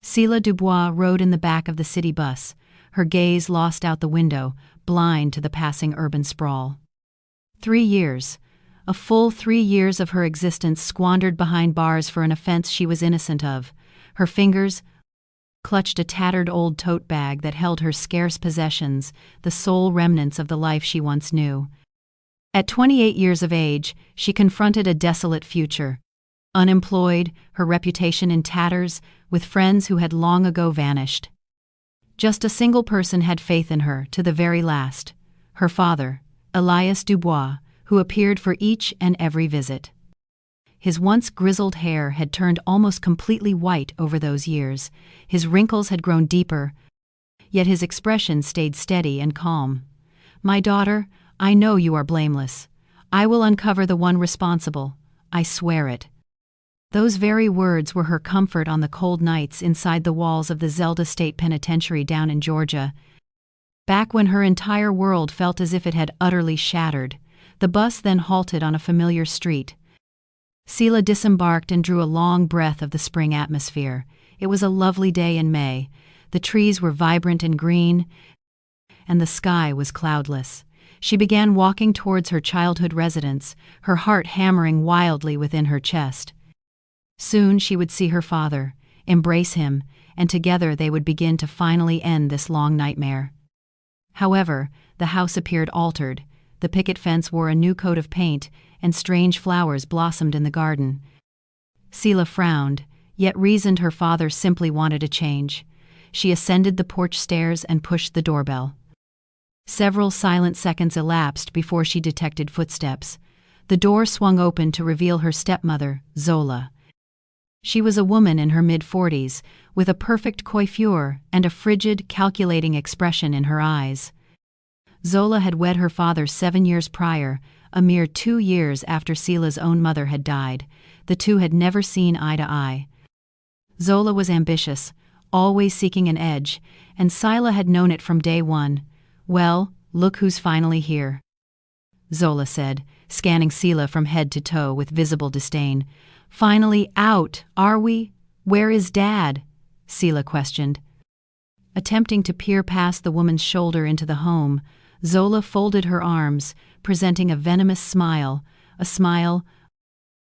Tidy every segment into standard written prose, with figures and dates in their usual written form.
Sela Dubois rode in the back of the city bus, her gaze lost out the window, blind to the passing urban sprawl. 3 years. A full 3 years of her existence squandered behind bars for an offense she was innocent of. Her fingers clutched a tattered old tote bag that held her scarce possessions, the sole remnants of the life she once knew. At 28 years of age, she confronted a desolate future. Unemployed, her reputation in tatters, with friends who had long ago vanished. Just a single person had faith in her to the very last, her father, Elias Dubois, who appeared for each and every visit. His once grizzled hair had turned almost completely white over those years, his wrinkles had grown deeper, yet his expression stayed steady and calm. "My daughter, I know you are blameless. I will uncover the one responsible. I swear it." Those very words were her comfort on the cold nights inside the walls of the Zelda State Penitentiary down in Georgia. Back when her entire world felt as if it had utterly shattered, the bus then halted on a familiar street. Sela disembarked and drew a long breath of the spring atmosphere. It was a lovely day in May. The trees were vibrant and green, and the sky was cloudless. She began walking towards her childhood residence, her heart hammering wildly within her chest. Soon she would see her father, embrace him, and together they would begin to finally end this long nightmare. However, the house appeared altered. The picket fence wore a new coat of paint, and strange flowers blossomed in the garden. Sela frowned, yet reasoned her father simply wanted a change. She ascended the porch stairs and pushed the doorbell. Several silent seconds elapsed before she detected footsteps. The door swung open to reveal her stepmother, Zola. She was a woman in her mid-40s, with a perfect coiffure and a frigid, calculating expression in her eyes. Zola had wed her father 7 years prior, a mere 2 years after Sela's own mother had died. The two had never seen eye to eye. Zola was ambitious, always seeking an edge, and Sela had known it from day one. "Well, look who's finally here," Zola said, scanning Sela from head to toe with visible disdain. "Finally out, are we? Where is Dad?" Sela questioned. Attempting to peer past the woman's shoulder into the home, Zola folded her arms, presenting a venomous smile, a smile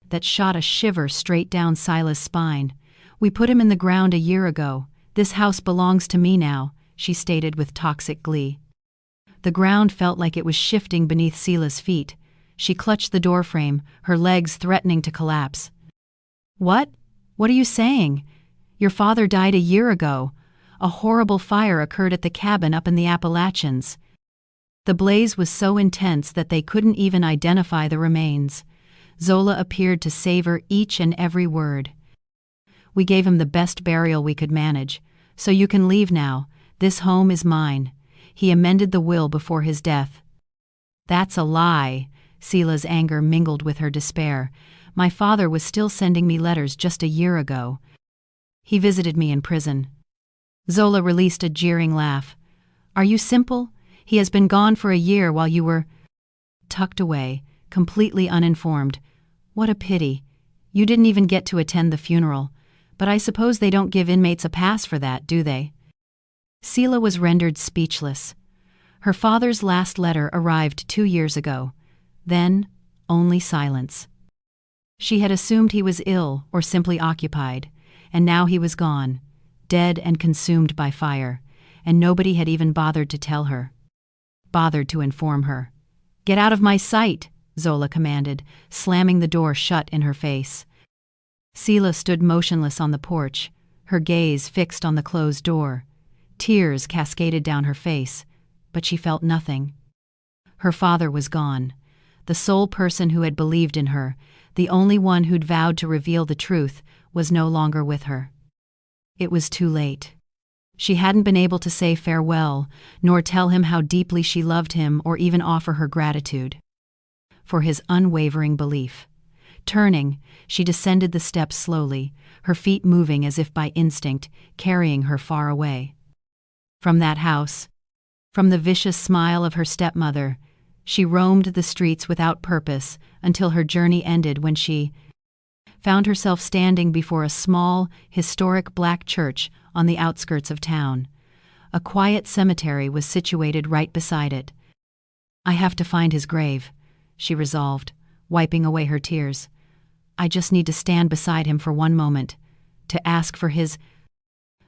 that shot a shiver straight down Sila's spine. "We put him in the ground a year ago. This house belongs to me now," she stated with toxic glee. The ground felt like it was shifting beneath Sela's feet. She clutched the doorframe, her legs threatening to collapse. "What? What are you saying? Your father died a year ago. A horrible fire occurred at the cabin up in the Appalachians." The blaze was so intense that they couldn't even identify the remains. Zola appeared to savor each and every word. "We gave him the best burial we could manage, so you can leave now. This home is mine. He amended the will before his death." "That's a lie." Sela's anger mingled with her despair. "My father was still sending me letters just a year ago. He visited me in prison." Zola released a jeering laugh. "Are you simple? He has been gone for a year while you were tucked away, completely uninformed. What a pity. You didn't even get to attend the funeral. But I suppose they don't give inmates a pass for that, do they?" Sela was rendered speechless. Her father's last letter arrived 2 years ago. Then, only silence. She had assumed he was ill or simply occupied, and now he was gone, dead and consumed by fire, and nobody had even bothered to tell her. Bothered to inform her. "Get out of my sight," Zola commanded, slamming the door shut in her face. Sela stood motionless on the porch, her gaze fixed on the closed door. Tears cascaded down her face, but she felt nothing. Her father was gone, the sole person who had believed in her, the only one who'd vowed to reveal the truth, was no longer with her. It was too late. She hadn't been able to say farewell, nor tell him how deeply she loved him or even offer her gratitude for his unwavering belief. Turning, she descended the steps slowly, her feet moving as if by instinct, carrying her far away. From that house, from the vicious smile of her stepmother, she roamed the streets without purpose until her journey ended when she found herself standing before a small, historic black church on the outskirts of town. A quiet cemetery was situated right beside it. "I have to find his grave," she resolved, wiping away her tears. "I just need to stand beside him for one moment, to ask for his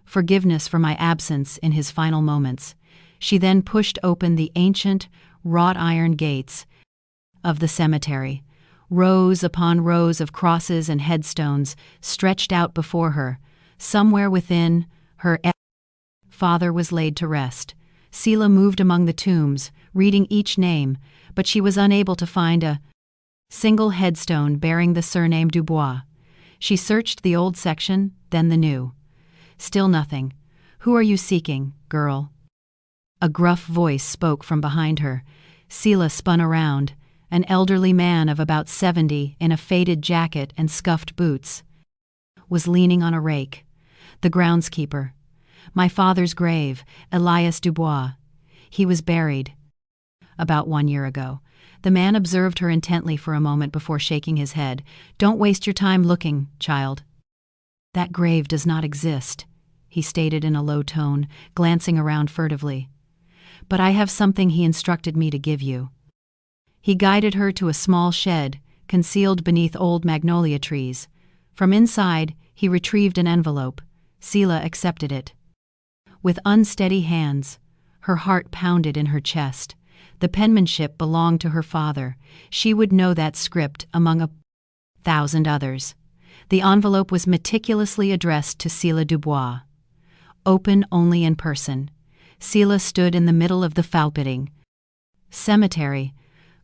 forgiveness for my absence in his final moments." She then pushed open the ancient, wrought-iron gates of the cemetery. Rows upon rows of crosses and headstones stretched out before her. Somewhere within, her father was laid to rest. Selah moved among the tombs, reading each name, but she was unable to find a single headstone bearing the surname Dubois. She searched the old section, then the new. Still nothing. "Who are you seeking, girl?" A gruff voice spoke from behind her. Selah spun around. An elderly man of about 70, in a faded jacket and scuffed boots, was leaning on a rake. "The groundskeeper. My father's grave, Elias Dubois. He was buried about 1 year ago." The man observed her intently for a moment before shaking his head. "Don't waste your time looking, child. That grave does not exist," he stated in a low tone, glancing around furtively. "But I have something he instructed me to give you." He guided her to a small shed, concealed beneath old magnolia trees. From inside, he retrieved an envelope. Selah accepted it. With unsteady hands, her heart pounded in her chest. The penmanship belonged to her father. She would know that script among 1,000 others. The envelope was meticulously addressed to Selah Dubois. "Open only in person." Selah stood in the middle of the palpitating cemetery,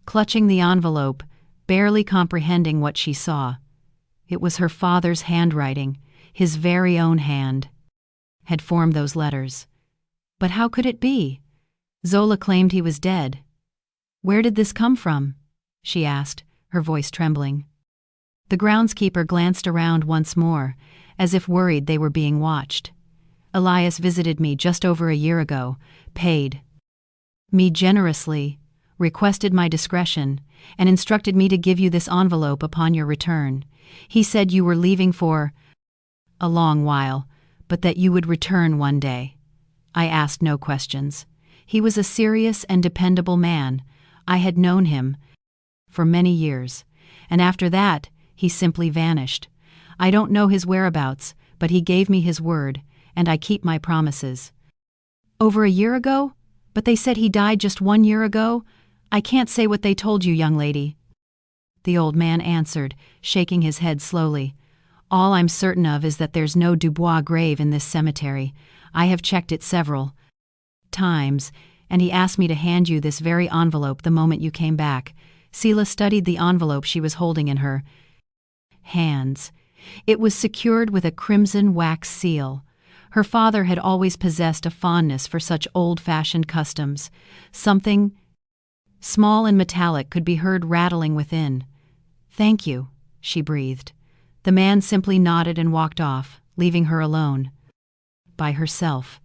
clutching the envelope, barely comprehending what she saw. It was her father's handwriting. His very own hand had formed those letters. But how could it be? Zola claimed he was dead. "Where did this come from?" she asked, her voice trembling. The groundskeeper glanced around once more, as if worried they were being watched. "Elias visited me just over a year ago, paid me generously, requested my discretion, and instructed me to give you this envelope upon your return. He said you were leaving for a long while, but that you would return one day." I asked no questions. He was a serious and dependable man. I had known him for many years, and after that, he simply vanished. I don't know his whereabouts, but he gave me his word, and I keep my promises. "Over a year ago? But they said he died just 1 year ago. I can't say what they told you, young lady," the old man answered, shaking his head slowly. "All I'm certain of is that there's no Dubois grave in this cemetery. I have checked it several times, and he asked me to hand you this very envelope the moment you came back." Selah studied the envelope she was holding in her hands. It was secured with a crimson wax seal. Her father had always possessed a fondness for such old-fashioned customs. Something small and metallic could be heard rattling within. "Thank you," she breathed. The man simply nodded and walked off, leaving her alone. By herself.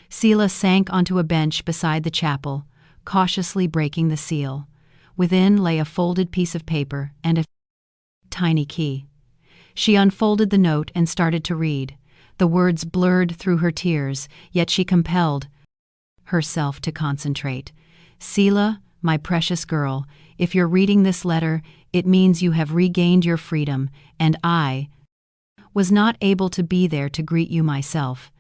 Selah sank onto a bench beside the chapel, cautiously breaking the seal. Within lay a folded piece of paper and a tiny key. She unfolded the note and started to read. The words blurred through her tears, yet she compelled herself to concentrate. "Selah, my precious girl, if you're reading this letter, it means you have regained your freedom, and I was not able to be there to greet you myself.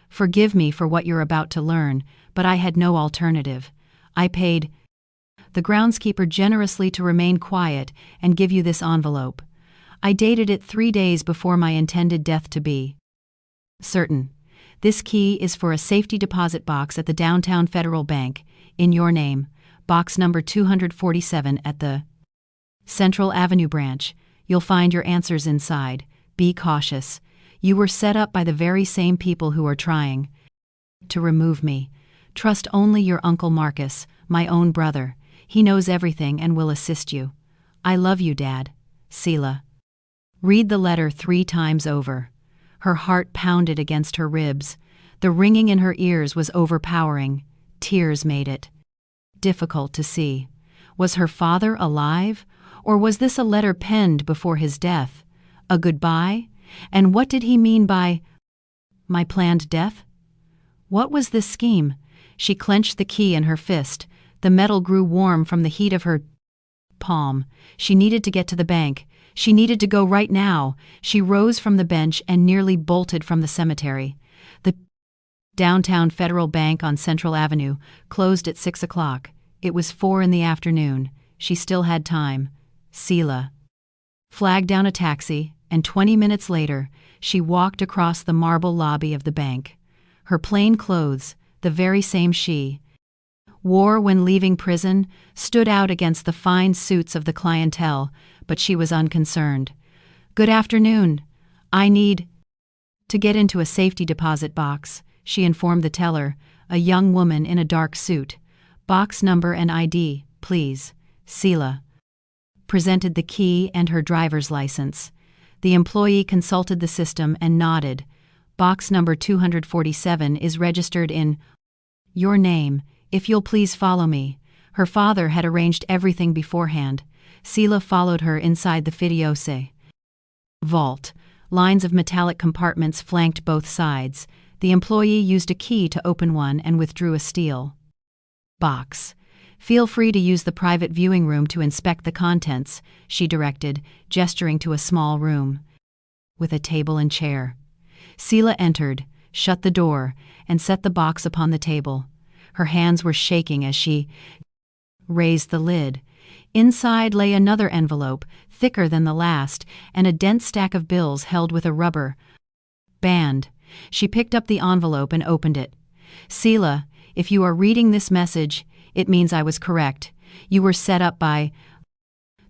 Forgive me for what you're about to learn, but I had no alternative. I paid the groundskeeper generously to remain quiet and give you this envelope. I dated it 3 days before my intended death to be certain. This key is for a safety deposit box at the Downtown Federal Bank, in your name, box number 247 at the Central Avenue branch. You'll find your answers inside. Be cautious. You were set up by the very same people who are trying to remove me. Trust only your Uncle Marcus, my own brother. He knows everything and will assist you. I love you, Dad. Selah." Read the letter 3 times over. Her heart pounded against her ribs. The ringing in her ears was overpowering. Tears made it difficult to see. Was her father alive, or was this a letter penned before his death? A goodbye? And what did he mean by my planned death? What was this scheme? She clenched the key in her fist. The metal grew warm from the heat of her palm. She needed to get to the bank. She needed to go right now. She rose from the bench and nearly bolted from the cemetery. The downtown Federal Bank on Central Avenue closed at 6 o'clock. It was 4 in the afternoon. She still had time. Selah flagged down a taxi, and 20 minutes later, she walked across the marble lobby of the bank. Her plain clothes, the very same she wore when leaving prison, stood out against the fine suits of the clientele, but she was unconcerned. "Good afternoon. I need to get into a safety deposit box," she informed the teller, a young woman in a dark suit. "Box number and ID, please." Selah presented the key and her driver's license. The employee consulted the system and nodded. "Box number 247 is registered in your name. If you'll please follow me." Her father had arranged everything beforehand. Selah followed her inside the fiducie vault. Lines of metallic compartments flanked both sides. The employee used a key to open one and withdrew a steel box. "Feel free to use the private viewing room to inspect the contents," she directed, gesturing to a small room with a table and chair. Selah entered, shut the door, and set the box upon the table. Her hands were shaking as she raised the lid. Inside lay another envelope, thicker than the last, and a dense stack of bills held with a rubber band. She picked up the envelope and opened it. "Selah, if you are reading this message, it means I was correct. You were set up by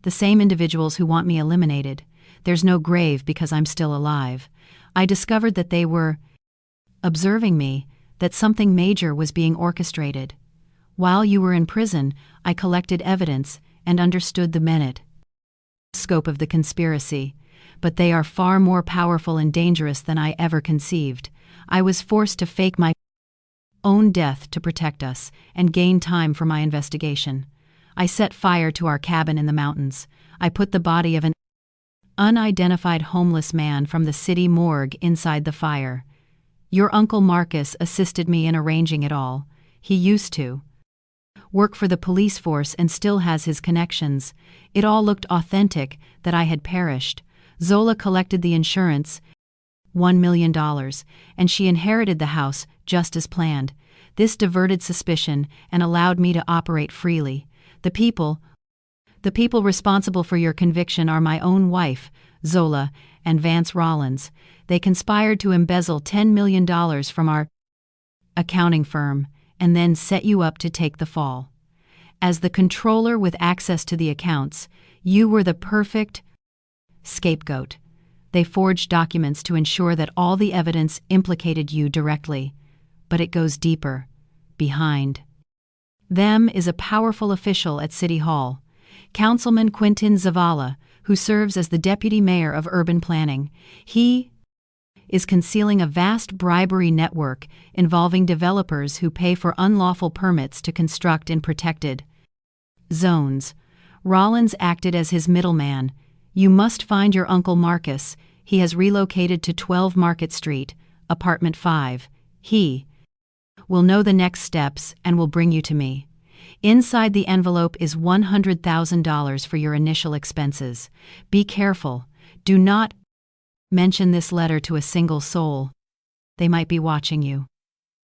the same individuals who want me eliminated. There's no grave because I'm still alive. I discovered that they were observing me, that something major was being orchestrated. While you were in prison, I collected evidence and understood the minute scope of the conspiracy, but they are far more powerful and dangerous than I ever conceived. I was forced to fake my own death to protect us and gain time for my investigation. I set fire to our cabin in the mountains. I put the body of an unidentified homeless man from the city morgue inside the fire. Your Uncle Marcus assisted me in arranging it all. He used to work for the police force and still has his connections. It all looked authentic that I had perished. Zola collected the insurance, $1 million, and she inherited the house just as planned. This diverted suspicion and allowed me to operate freely. The people responsible for your conviction are my own wife, Zola, and Vance Rollins. They conspired to embezzle $10 million from our accounting firm and then set you up to take the fall. As the controller with access to the accounts, you were the perfect scapegoat. They forged documents to ensure that all the evidence implicated you directly. But it goes deeper. Behind them is a powerful official at City Hall, Councilman Quintin Zavala, who serves as the deputy mayor of urban planning. He is concealing a vast bribery network involving developers who pay for unlawful permits to construct in protected zones. Rollins acted as his middleman. You must find your Uncle Marcus. He has relocated to 12 Market Street, apartment 5. He will know the next steps and will bring you to me. Inside the envelope is $100,000 for your initial expenses. Be careful. Do not mention this letter to a single soul. They might be watching you.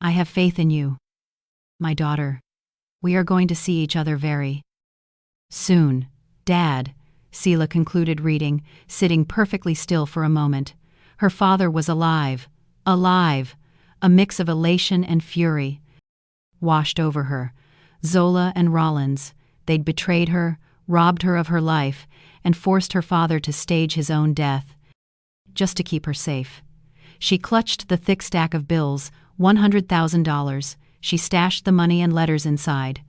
I have faith in you, my daughter. We are going to see each other very soon. Dad, Selah concluded reading, sitting perfectly still for a moment. Her father was alive. Alive. A mix of elation and fury washed over her. Zola and Rollins. They'd betrayed her, robbed her of her life, and forced her father to stage his own death, just to keep her safe. She clutched the thick stack of bills, $100,000. She stashed the money and letters inside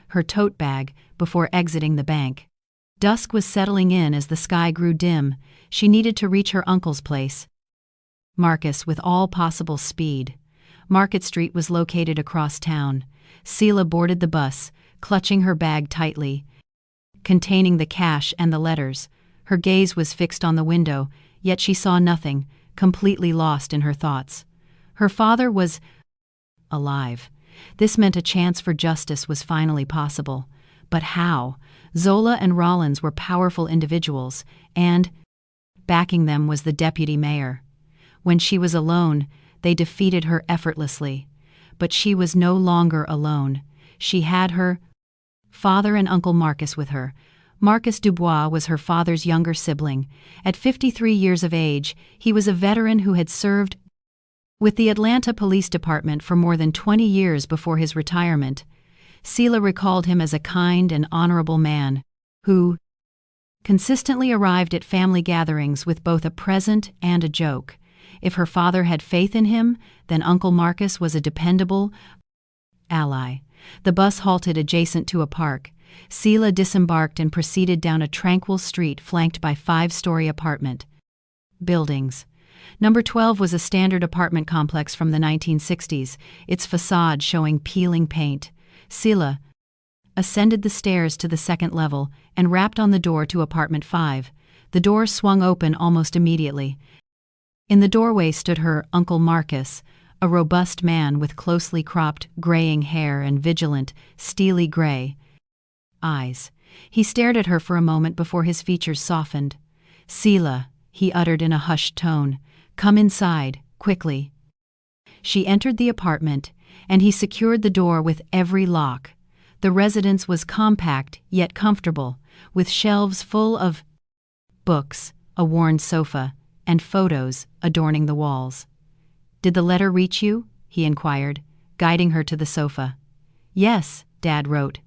her tote bag before exiting the bank. Dusk was settling in as the sky grew dim. She needed to reach her uncle's place, Marcus, with all possible speed. Market Street was located across town. Selah boarded the bus, clutching her bag tightly, containing the cash and the letters. Her gaze was fixed on the window, yet she saw nothing, completely lost in her thoughts. Her father was alive. This meant a chance for justice was finally possible. But how? Zola and Rollins were powerful individuals, and backing them was the deputy mayor. When she was alone, they defeated her effortlessly. But she was no longer alone. She had her father and Uncle Marcus with her. Marcus Dubois was her father's younger sibling. At 53 years of age, he was a veteran who had served with the Atlanta Police Department for more than 20 years before his retirement. Sela recalled him as a kind and honorable man who consistently arrived at family gatherings with both a present and a joke. If her father had faith in him, then Uncle Marcus was a dependable ally. The bus halted adjacent to a park. Sela disembarked and proceeded down a tranquil street flanked by 5-story apartment buildings. Number 12 was a standard apartment complex from the 1960s, its facade showing peeling paint. Sela ascended the stairs to the second level and rapped on the door to apartment 5. The door swung open almost immediately. In the doorway stood her Uncle Marcus, a robust man with closely cropped, graying hair and vigilant, steely gray eyes. He stared at her for a moment before his features softened. "Sela," he uttered in a hushed tone, "come inside, quickly." She entered the apartment, and he secured the door with every lock. The residence was compact yet comfortable, with shelves full of books, a worn sofa, and photos adorning the walls. "Did the letter reach you?" he inquired, guiding her to the sofa. "Yes," Dad wrote.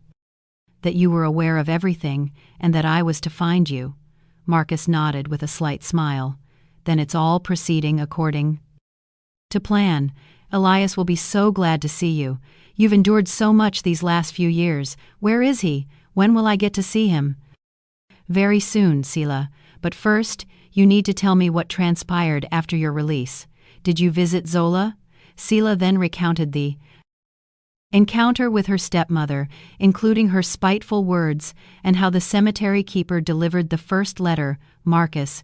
"That you were aware of everything, and that I was to find you." Marcus nodded with a slight smile. "Then it's all proceeding according to plan. Elias will be so glad to see you. You've endured so much these last few years. Where is he? When will I get to see him?" "Very soon, Sela. But first, you need to tell me what transpired after your release. Did you visit Zola?" Sela then recounted the encounter with her stepmother, including her spiteful words, and how the cemetery keeper delivered the first letter. Marcus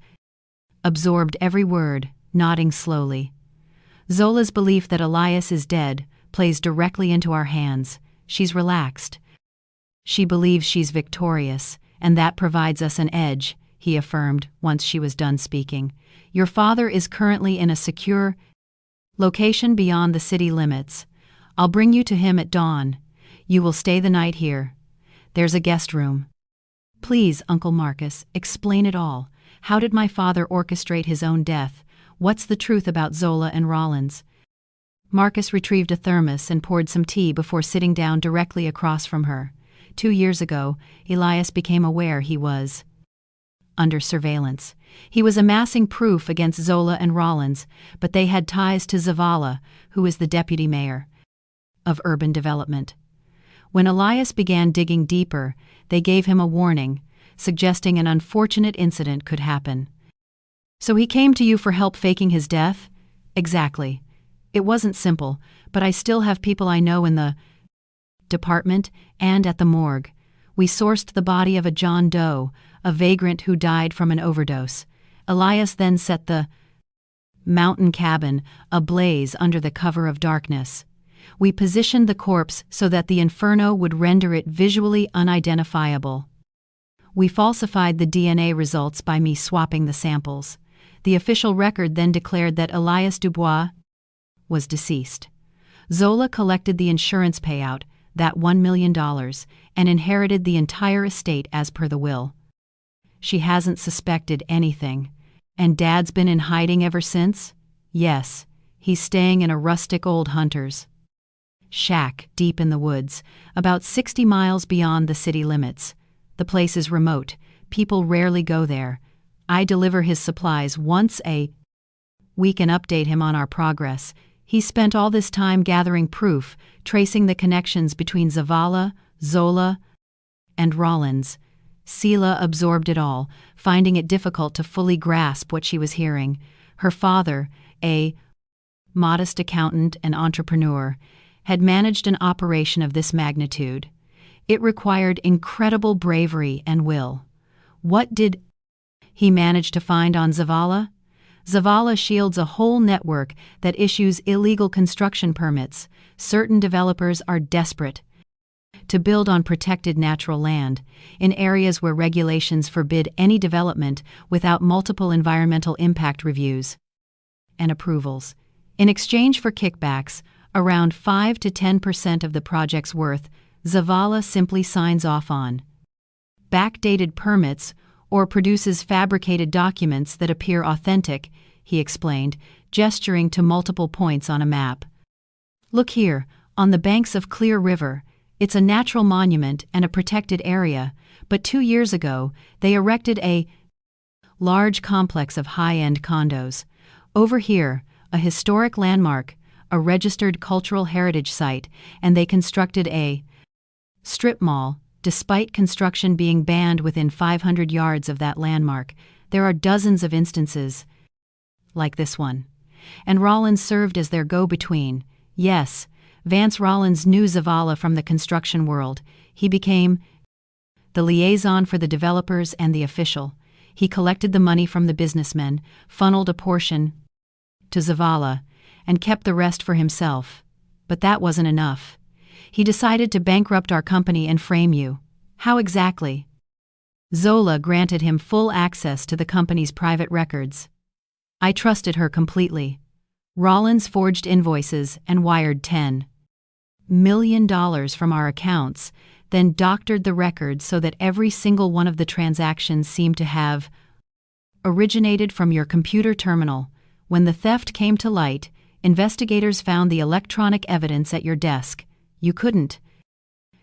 absorbed every word, nodding slowly. "Zola's belief that Elias is dead plays directly into our hands. She's relaxed. She believes she's victorious, and that provides us an edge," he affirmed once she was done speaking. "Your father is currently in a secure location beyond the city limits. I'll bring you to him at dawn. You will stay the night here. There's a guest room." "Please, Uncle Marcus, explain it all. How did my father orchestrate his own death? What's the truth about Zola and Rollins?" Marcus retrieved a thermos and poured some tea before sitting down directly across from her. 2 years ago, Elias became aware he was under surveillance. He was amassing proof against Zola and Rollins, but they had ties to Zavala, who is the deputy mayor of urban development. When Elias began digging deeper, they gave him a warning, suggesting an unfortunate incident could happen. "So he came to you for help faking his death?" "Exactly. It wasn't simple, but I still have people I know in the department and at the morgue. We sourced the body of a John Doe, a vagrant who died from an overdose. Elias then set the mountain cabin ablaze under the cover of darkness. We positioned the corpse so that the inferno would render it visually unidentifiable. We falsified the DNA results by me swapping the samples. The official record then declared that Elias Dubois was deceased. Zola collected the insurance payout, that $1 million, and inherited the entire estate as per the will. She hasn't suspected anything. And Dad's been in hiding ever since? Yes, he's staying in a rustic old hunter's shack deep in the woods, about 60 miles beyond the city limits. The place is remote. People rarely go there. I deliver his supplies once a week and update him on our progress. He's spent all this time gathering proof, tracing the connections between Zavala, Zola, and Rollins. Sela absorbed it all, finding it difficult to fully grasp what she was hearing. Her father, a modest accountant and entrepreneur, had managed an operation of this magnitude. It required incredible bravery and will. What did he manage to find on Zavala? Zavala shields a whole network that issues illegal construction permits. Certain developers are desperate to build on protected natural land, in areas where regulations forbid any development without multiple environmental impact reviews and approvals. In exchange for kickbacks, around 5 to 10% of the project's worth, Zavala simply signs off on backdated permits or produces fabricated documents that appear authentic, he explained, gesturing to multiple points on a map. Look here, on the banks of Clear River. It's a natural monument and a protected area, but 2 years ago, they erected a large complex of high-end condos. Over here, a historic landmark, a registered cultural heritage site, and they constructed a strip mall, despite construction being banned within 500 yards of that landmark. There are dozens of instances like this one. And Rollins served as their go-between. Yes, Vance Rollins knew Zavala from the construction world. He became the liaison for the developers and the official. He collected the money from the businessmen, funneled a portion to Zavala, and kept the rest for himself. But that wasn't enough. He decided to bankrupt our company and frame you. How exactly? Zola granted him full access to the company's private records. I trusted her completely. Rollins forged invoices and wired $10 million from our accounts, then doctored the records so that every single one of the transactions seemed to have originated from your computer terminal. When the theft came to light, investigators found the electronic evidence at your desk. You couldn't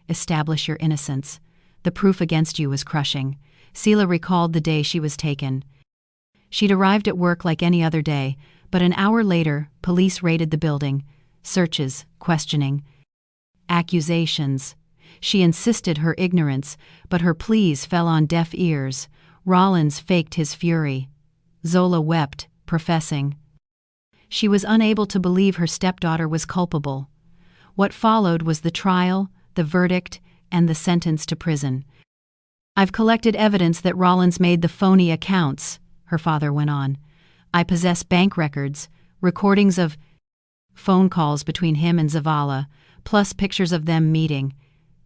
establish your innocence. The proof against you was crushing. Sela recalled the day she was taken. She'd arrived at work like any other day, but an hour later, police raided the building. Searches, questioning, accusations. She insisted her ignorance, but her pleas fell on deaf ears. Rollins faked his fury. Zola wept, professing she was unable to believe her stepdaughter was culpable. What followed was the trial, the verdict, and the sentence to prison. I've collected evidence that Rollins made the phony accounts, her father went on. I possess bank records, recordings of phone calls between him and Zavala, plus pictures of them meeting.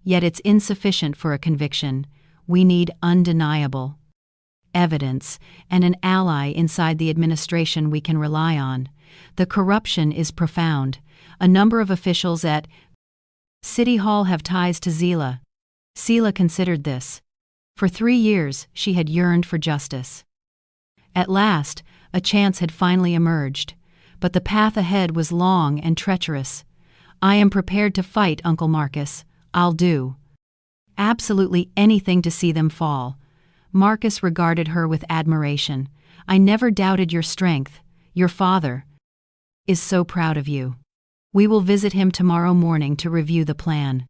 Yet it's insufficient for a conviction. We need undeniable evidence and an ally inside the administration we can rely on. The corruption is profound. A number of officials at City Hall have ties to Zila. Sela considered this. For 3 years, she had yearned for justice. At last, a chance had finally emerged, but the path ahead was long and treacherous. I am prepared to fight, Uncle Marcus. I'll do absolutely anything to see them fall. Marcus regarded her with admiration. I never doubted your strength. Your father is so proud of you. We will visit him tomorrow morning to review the plan.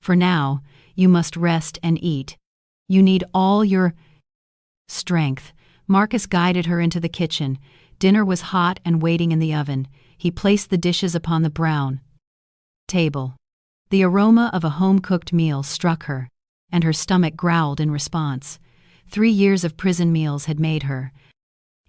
For now, you must rest and eat. You need all your strength. Marcus guided her into the kitchen. Dinner was hot and waiting in the oven. He placed the dishes upon the brown table. The aroma of a home-cooked meal struck her, and her stomach growled in response. 3 years of prison meals had made her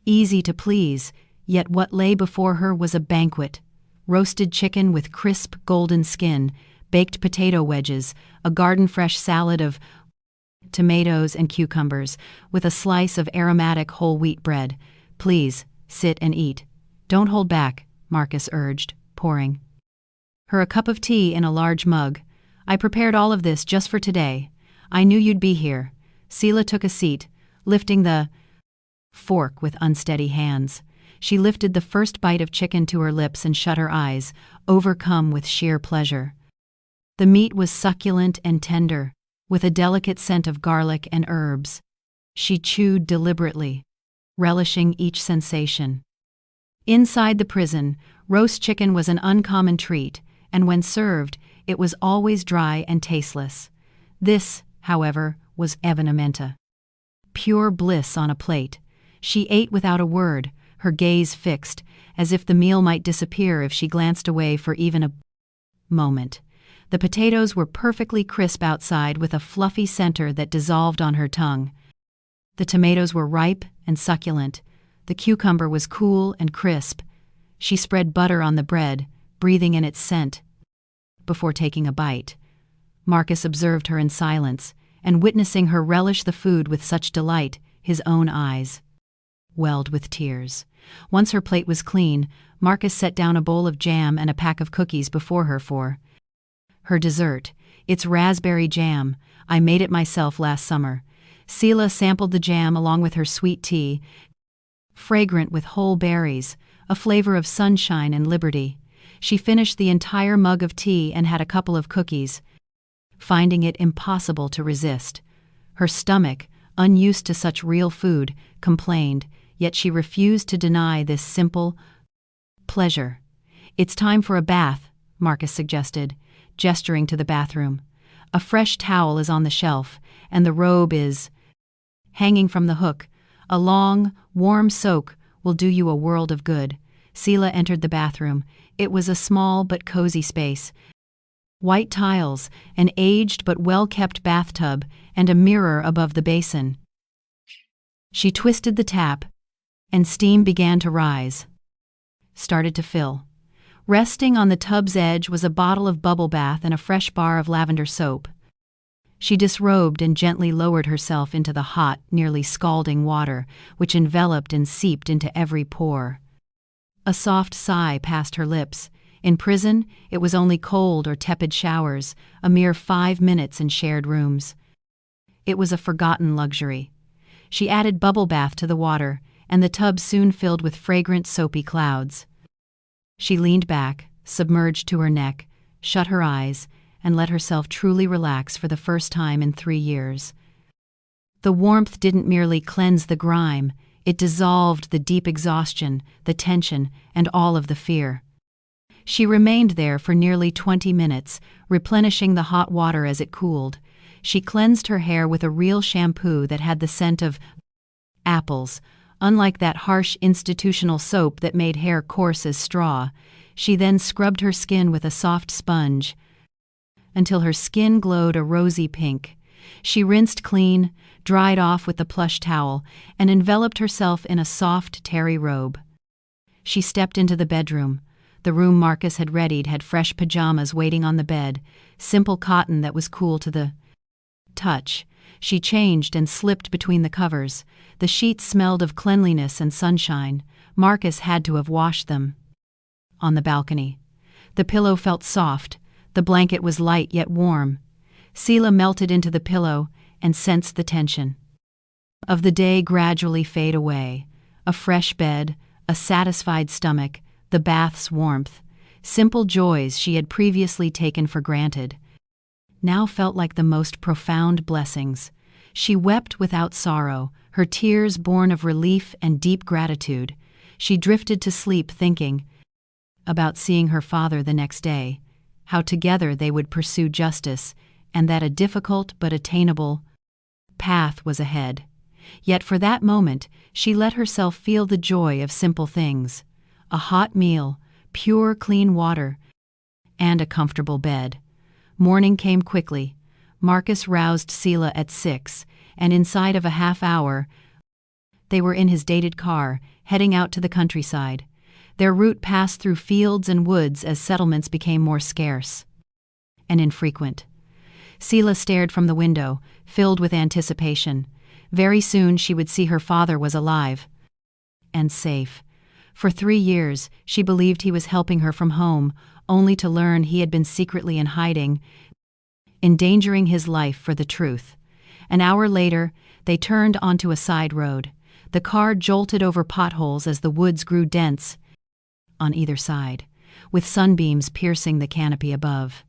easy to please, yet what lay before her was a banquet. Roasted chicken with crisp, golden skin, baked potato wedges, a garden-fresh salad of tomatoes and cucumbers, with a slice of aromatic whole wheat bread. Please, sit and eat. Don't hold back, Marcus urged, pouring her a cup of tea in a large mug. I prepared all of this just for today. I knew you'd be here. Sela took a seat, lifting the fork with unsteady hands. She lifted the first bite of chicken to her lips and shut her eyes, overcome with sheer pleasure. The meat was succulent and tender, with a delicate scent of garlic and herbs. She chewed deliberately, relishing each sensation. Inside the prison, roast chicken was an uncommon treat, and when served, it was always dry and tasteless. This, however, was evanementa. Pure bliss on a plate. She ate without a word, her gaze fixed, as if the meal might disappear if she glanced away for even a moment. The potatoes were perfectly crisp outside with a fluffy center that dissolved on her tongue. The tomatoes were ripe and succulent. The cucumber was cool and crisp. She spread butter on the bread, breathing in its scent. Before taking a bite, Marcus observed her in silence, and witnessing her relish the food with such delight, his own eyes welled with tears. Once her plate was clean, Marcus set down a bowl of jam and a pack of cookies before her for her dessert. It's raspberry jam. I made it myself last summer. Seela sampled the jam along with her sweet tea, fragrant with whole berries, a flavor of sunshine and liberty. She finished the entire mug of tea and had a couple of cookies, finding it impossible to resist. Her stomach, unused to such real food, complained, yet she refused to deny this simple pleasure. It's time for a bath, Marcus suggested, gesturing to the bathroom. A fresh towel is on the shelf, and the robe is hanging from the hook. A long, warm soak will do you a world of good. Seela entered the bathroom. It was a small but cozy space. White tiles, an aged but well-kept bathtub, and a mirror above the basin. She twisted the tap, and steam began to rise. Started to fill. Resting on the tub's edge was a bottle of bubble bath and a fresh bar of lavender soap. She disrobed and gently lowered herself into the hot, nearly scalding water, which enveloped and seeped into every pore. A soft sigh passed her lips. In prison, it was only cold or tepid showers, a mere 5 minutes in shared rooms. It was a forgotten luxury. She added bubble bath to the water, and the tub soon filled with fragrant, soapy clouds. She leaned back, submerged to her neck, shut her eyes, and let herself truly relax for the first time in 3 years. The warmth didn't merely cleanse the grime, it dissolved the deep exhaustion, the tension, and all of the fear. She remained there for nearly 20 minutes, replenishing the hot water as it cooled. She cleansed her hair with a real shampoo that had the scent of apples. Unlike that harsh institutional soap that made hair coarse as straw, she then scrubbed her skin with a soft sponge until her skin glowed a rosy pink. She rinsed clean, dried off with the plush towel, and enveloped herself in a soft, terry robe. She stepped into the bedroom. The room Marcus had readied had fresh pajamas waiting on the bed, simple cotton that was cool to the touch. She changed and slipped between the covers. The sheets smelled of cleanliness and sunshine. Marcus had to have washed them. On the balcony, the pillow felt soft. The blanket was light yet warm. Seela melted into the pillow and sensed the tension of the day gradually fade away. A fresh bed, a satisfied stomach, the bath's warmth, simple joys she had previously taken for granted, now felt like the most profound blessings. She wept without sorrow, her tears born of relief and deep gratitude. She drifted to sleep thinking about seeing her father the next day, how together they would pursue justice, and that a difficult but attainable path was ahead. Yet for that moment, she let herself feel the joy of simple things: a hot meal, pure, clean water, and a comfortable bed. Morning came quickly. Marcus roused Seela at 6, and inside of a half hour, they were in his dated car, heading out to the countryside. Their route passed through fields and woods as settlements became more scarce and infrequent. Seela stared from the window, filled with anticipation. Very soon she would see her father was alive and safe. For 3 years, she believed he was helping her from home, only to learn he had been secretly in hiding, endangering his life for the truth. An hour later, they turned onto a side road. The car jolted over potholes as the woods grew dense on either side, with sunbeams piercing the canopy above.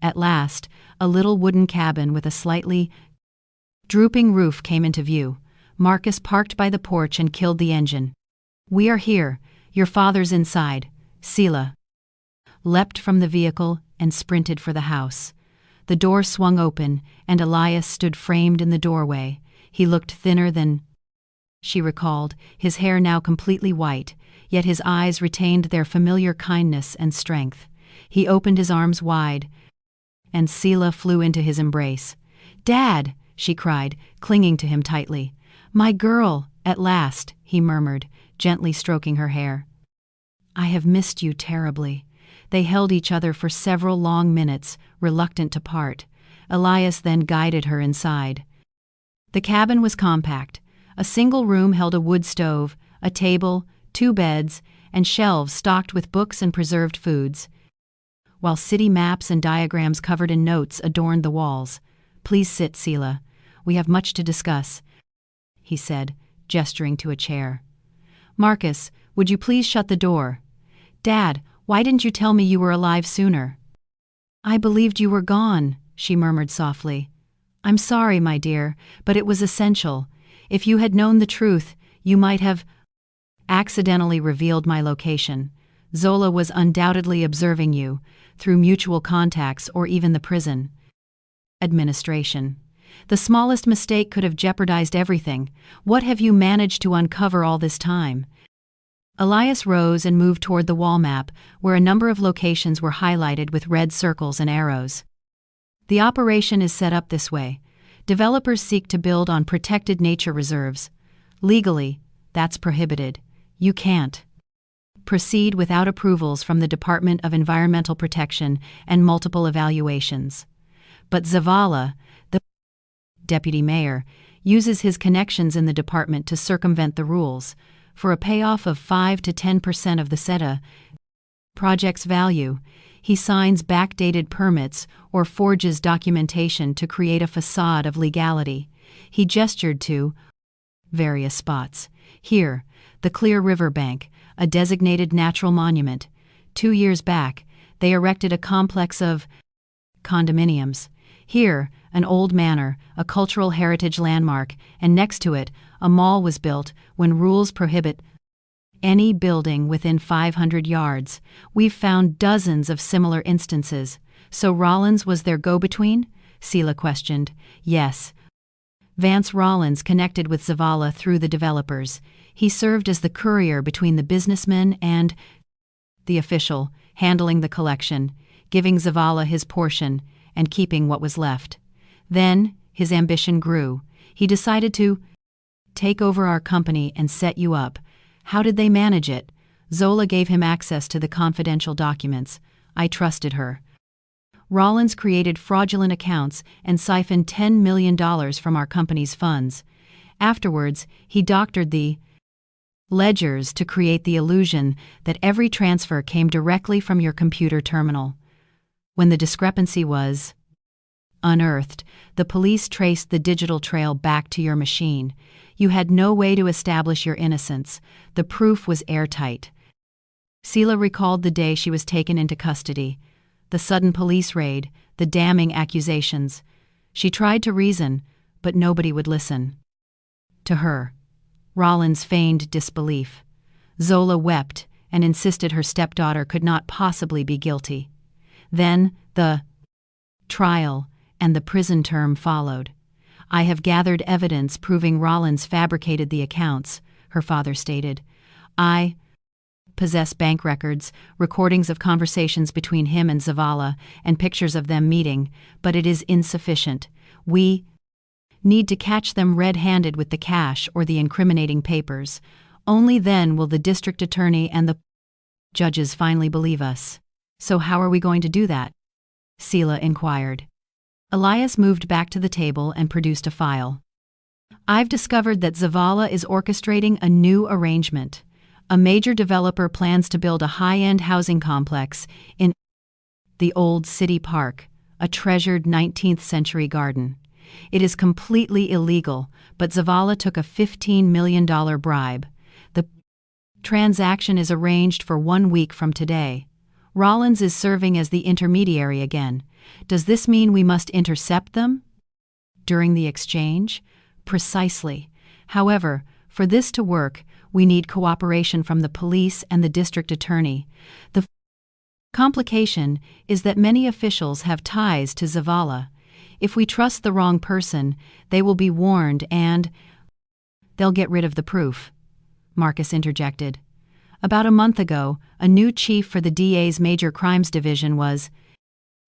At last, a little wooden cabin with a slightly drooping roof came into view. Marcus parked by the porch and killed the engine. "We are here. Your father's inside." Seela leapt from the vehicle and sprinted for the house. The door swung open, and Elias stood framed in the doorway. He looked thinner than she recalled, his hair now completely white, yet his eyes retained their familiar kindness and strength. He opened his arms wide, and Seela flew into his embrace. "Dad!" she cried, clinging to him tightly. "My girl!" "At last," he murmured, gently stroking her hair. I have missed you terribly. They held each other for several long minutes, reluctant to part. Elias then guided her inside. The cabin was compact. A single room held a wood stove, a table, 2 beds, and shelves stocked with books and preserved foods, while city maps and diagrams covered in notes adorned the walls. Please sit, Sela. We have much to discuss, he said, gesturing to a chair. Marcus, would you please shut the door? Dad, why didn't you tell me you were alive sooner? I believed you were gone, she murmured softly. I'm sorry, my dear, but it was essential. If you had known the truth, you might have accidentally revealed my location. Zola was undoubtedly observing you, through mutual contacts or even the prison administration. The smallest mistake could have jeopardized everything. What have you managed to uncover all this time? Elias rose and moved toward the wall map, where a number of locations were highlighted with red circles and arrows. The operation is set up this way. Developers seek to build on protected nature reserves. Legally, that's prohibited. You can't proceed without approvals from the Department of Environmental Protection and multiple evaluations. But Zavala, the deputy mayor, uses his connections in the department to circumvent the rules. For a payoff of 5 to 10% of the SETA project's value, he signs backdated permits or forges documentation to create a facade of legality. He gestured to various spots. Here, the Clear River Bank, a designated natural monument. 2 years back, they erected a complex of condominiums. Here, an old manor, a cultural heritage landmark, and next to it, a mall was built when rules prohibit any building within 500 yards. We've found dozens of similar instances. So Rollins was their go-between? Sela questioned. Yes. Vance Rollins connected with Zavala through the developers. He served as the courier between the businessmen and the official, handling the collection, giving Zavala his portion, and keeping what was left. Then, his ambition grew. He decided to take over our company and set you up. How did they manage it? Zola gave him access to the confidential documents. I trusted her. Rollins created fraudulent accounts and siphoned $10 million from our company's funds. Afterwards, he doctored the ledgers to create the illusion that every transfer came directly from your computer terminal. When the discrepancy was unearthed, the police traced the digital trail back to your machine. You had no way to establish your innocence. The proof was airtight. Sela recalled the day she was taken into custody. The sudden police raid, the damning accusations. She tried to reason, but nobody would listen. To her, Rollins feigned disbelief. Zola wept and insisted her stepdaughter could not possibly be guilty. Then the trial and the prison term followed. I have gathered evidence proving Rollins fabricated the accounts, her father stated. I possess bank records, recordings of conversations between him and Zavala, and pictures of them meeting, but it is insufficient. We need to catch them red-handed with the cash or the incriminating papers. Only then will the district attorney and the judges finally believe us. So how are we going to do that? Sela inquired. Elias moved back to the table and produced a file. I've discovered that Zavala is orchestrating a new arrangement. A major developer plans to build a high-end housing complex in the old city park, a treasured 19th-century garden. It is completely illegal, but Zavala took a $15 million bribe. The transaction is arranged for 1 week from today. Rollins is serving as the intermediary again. Does this mean we must intercept them during the exchange? Precisely. However, for this to work, we need cooperation from the police and the district attorney. The complication is that many officials have ties to Zavala. If we trust the wrong person, they will be warned and they'll get rid of the proof. Marcus interjected. About a month ago, a new chief for the DA's Major Crimes Division was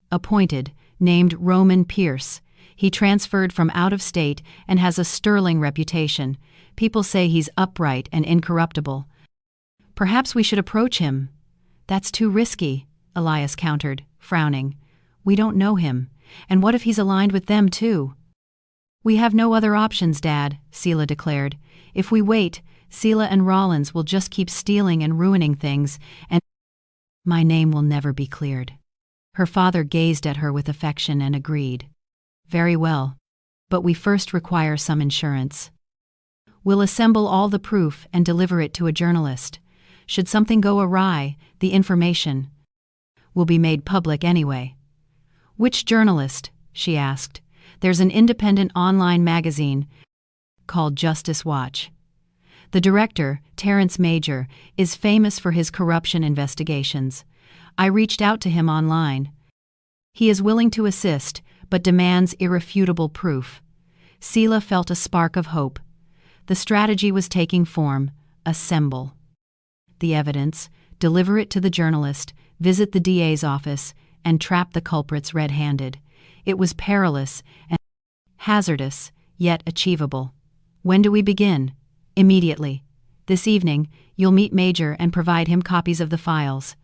appointed, named Roman Pierce. He transferred from out of state and has a sterling reputation. People say he's upright and incorruptible, Perhaps we should approach him. That's too risky, Elias countered, frowning. We don't know him, and what if he's aligned with them too? We have no other options, Dad, Seela declared. If we wait, Seela and Rollins will just keep stealing and ruining things, and my name will never be cleared. Her father gazed at her with affection and agreed. Very well. But we first require some insurance. We'll assemble all the proof and deliver it to a journalist. Should something go awry, the information will be made public anyway. Which journalist? She asked. There's an independent online magazine called Justice Watch. The director, Terrence Major, is famous for his corruption investigations. I reached out to him online. He is willing to assist, but demands irrefutable proof. Seela felt a spark of hope. The strategy was taking form. Assemble the evidence, deliver it to the journalist, visit the DA's office, and trap the culprits red-handed. It was perilous and hazardous, yet achievable. When do we begin? Immediately. This evening, you'll meet Major and provide him copies of the files.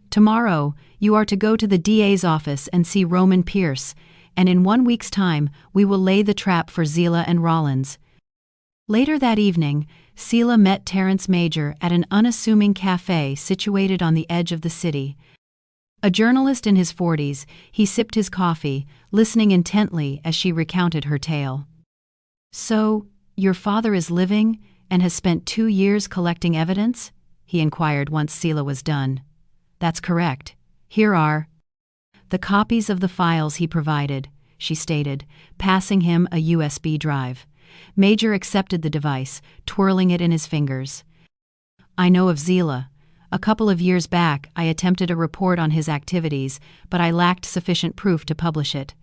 Tomorrow, you are to go to the DA's office and see Roman Pierce, and in 1 week's time, we will lay the trap for Seela and Rollins. Later that evening, Seela met Terrence Major at an unassuming cafe situated on the edge of the city. A journalist in his 40s, he sipped his coffee, listening intently as she recounted her tale. So, your father is living and has spent 2 years collecting evidence? He inquired once Seela was done. That's correct. Here are the copies of the files he provided, she stated, passing him a USB drive. Major accepted the device, twirling it in his fingers. I know of Seela. A couple of years back, I attempted a report on his activities, but I lacked sufficient proof to publish it.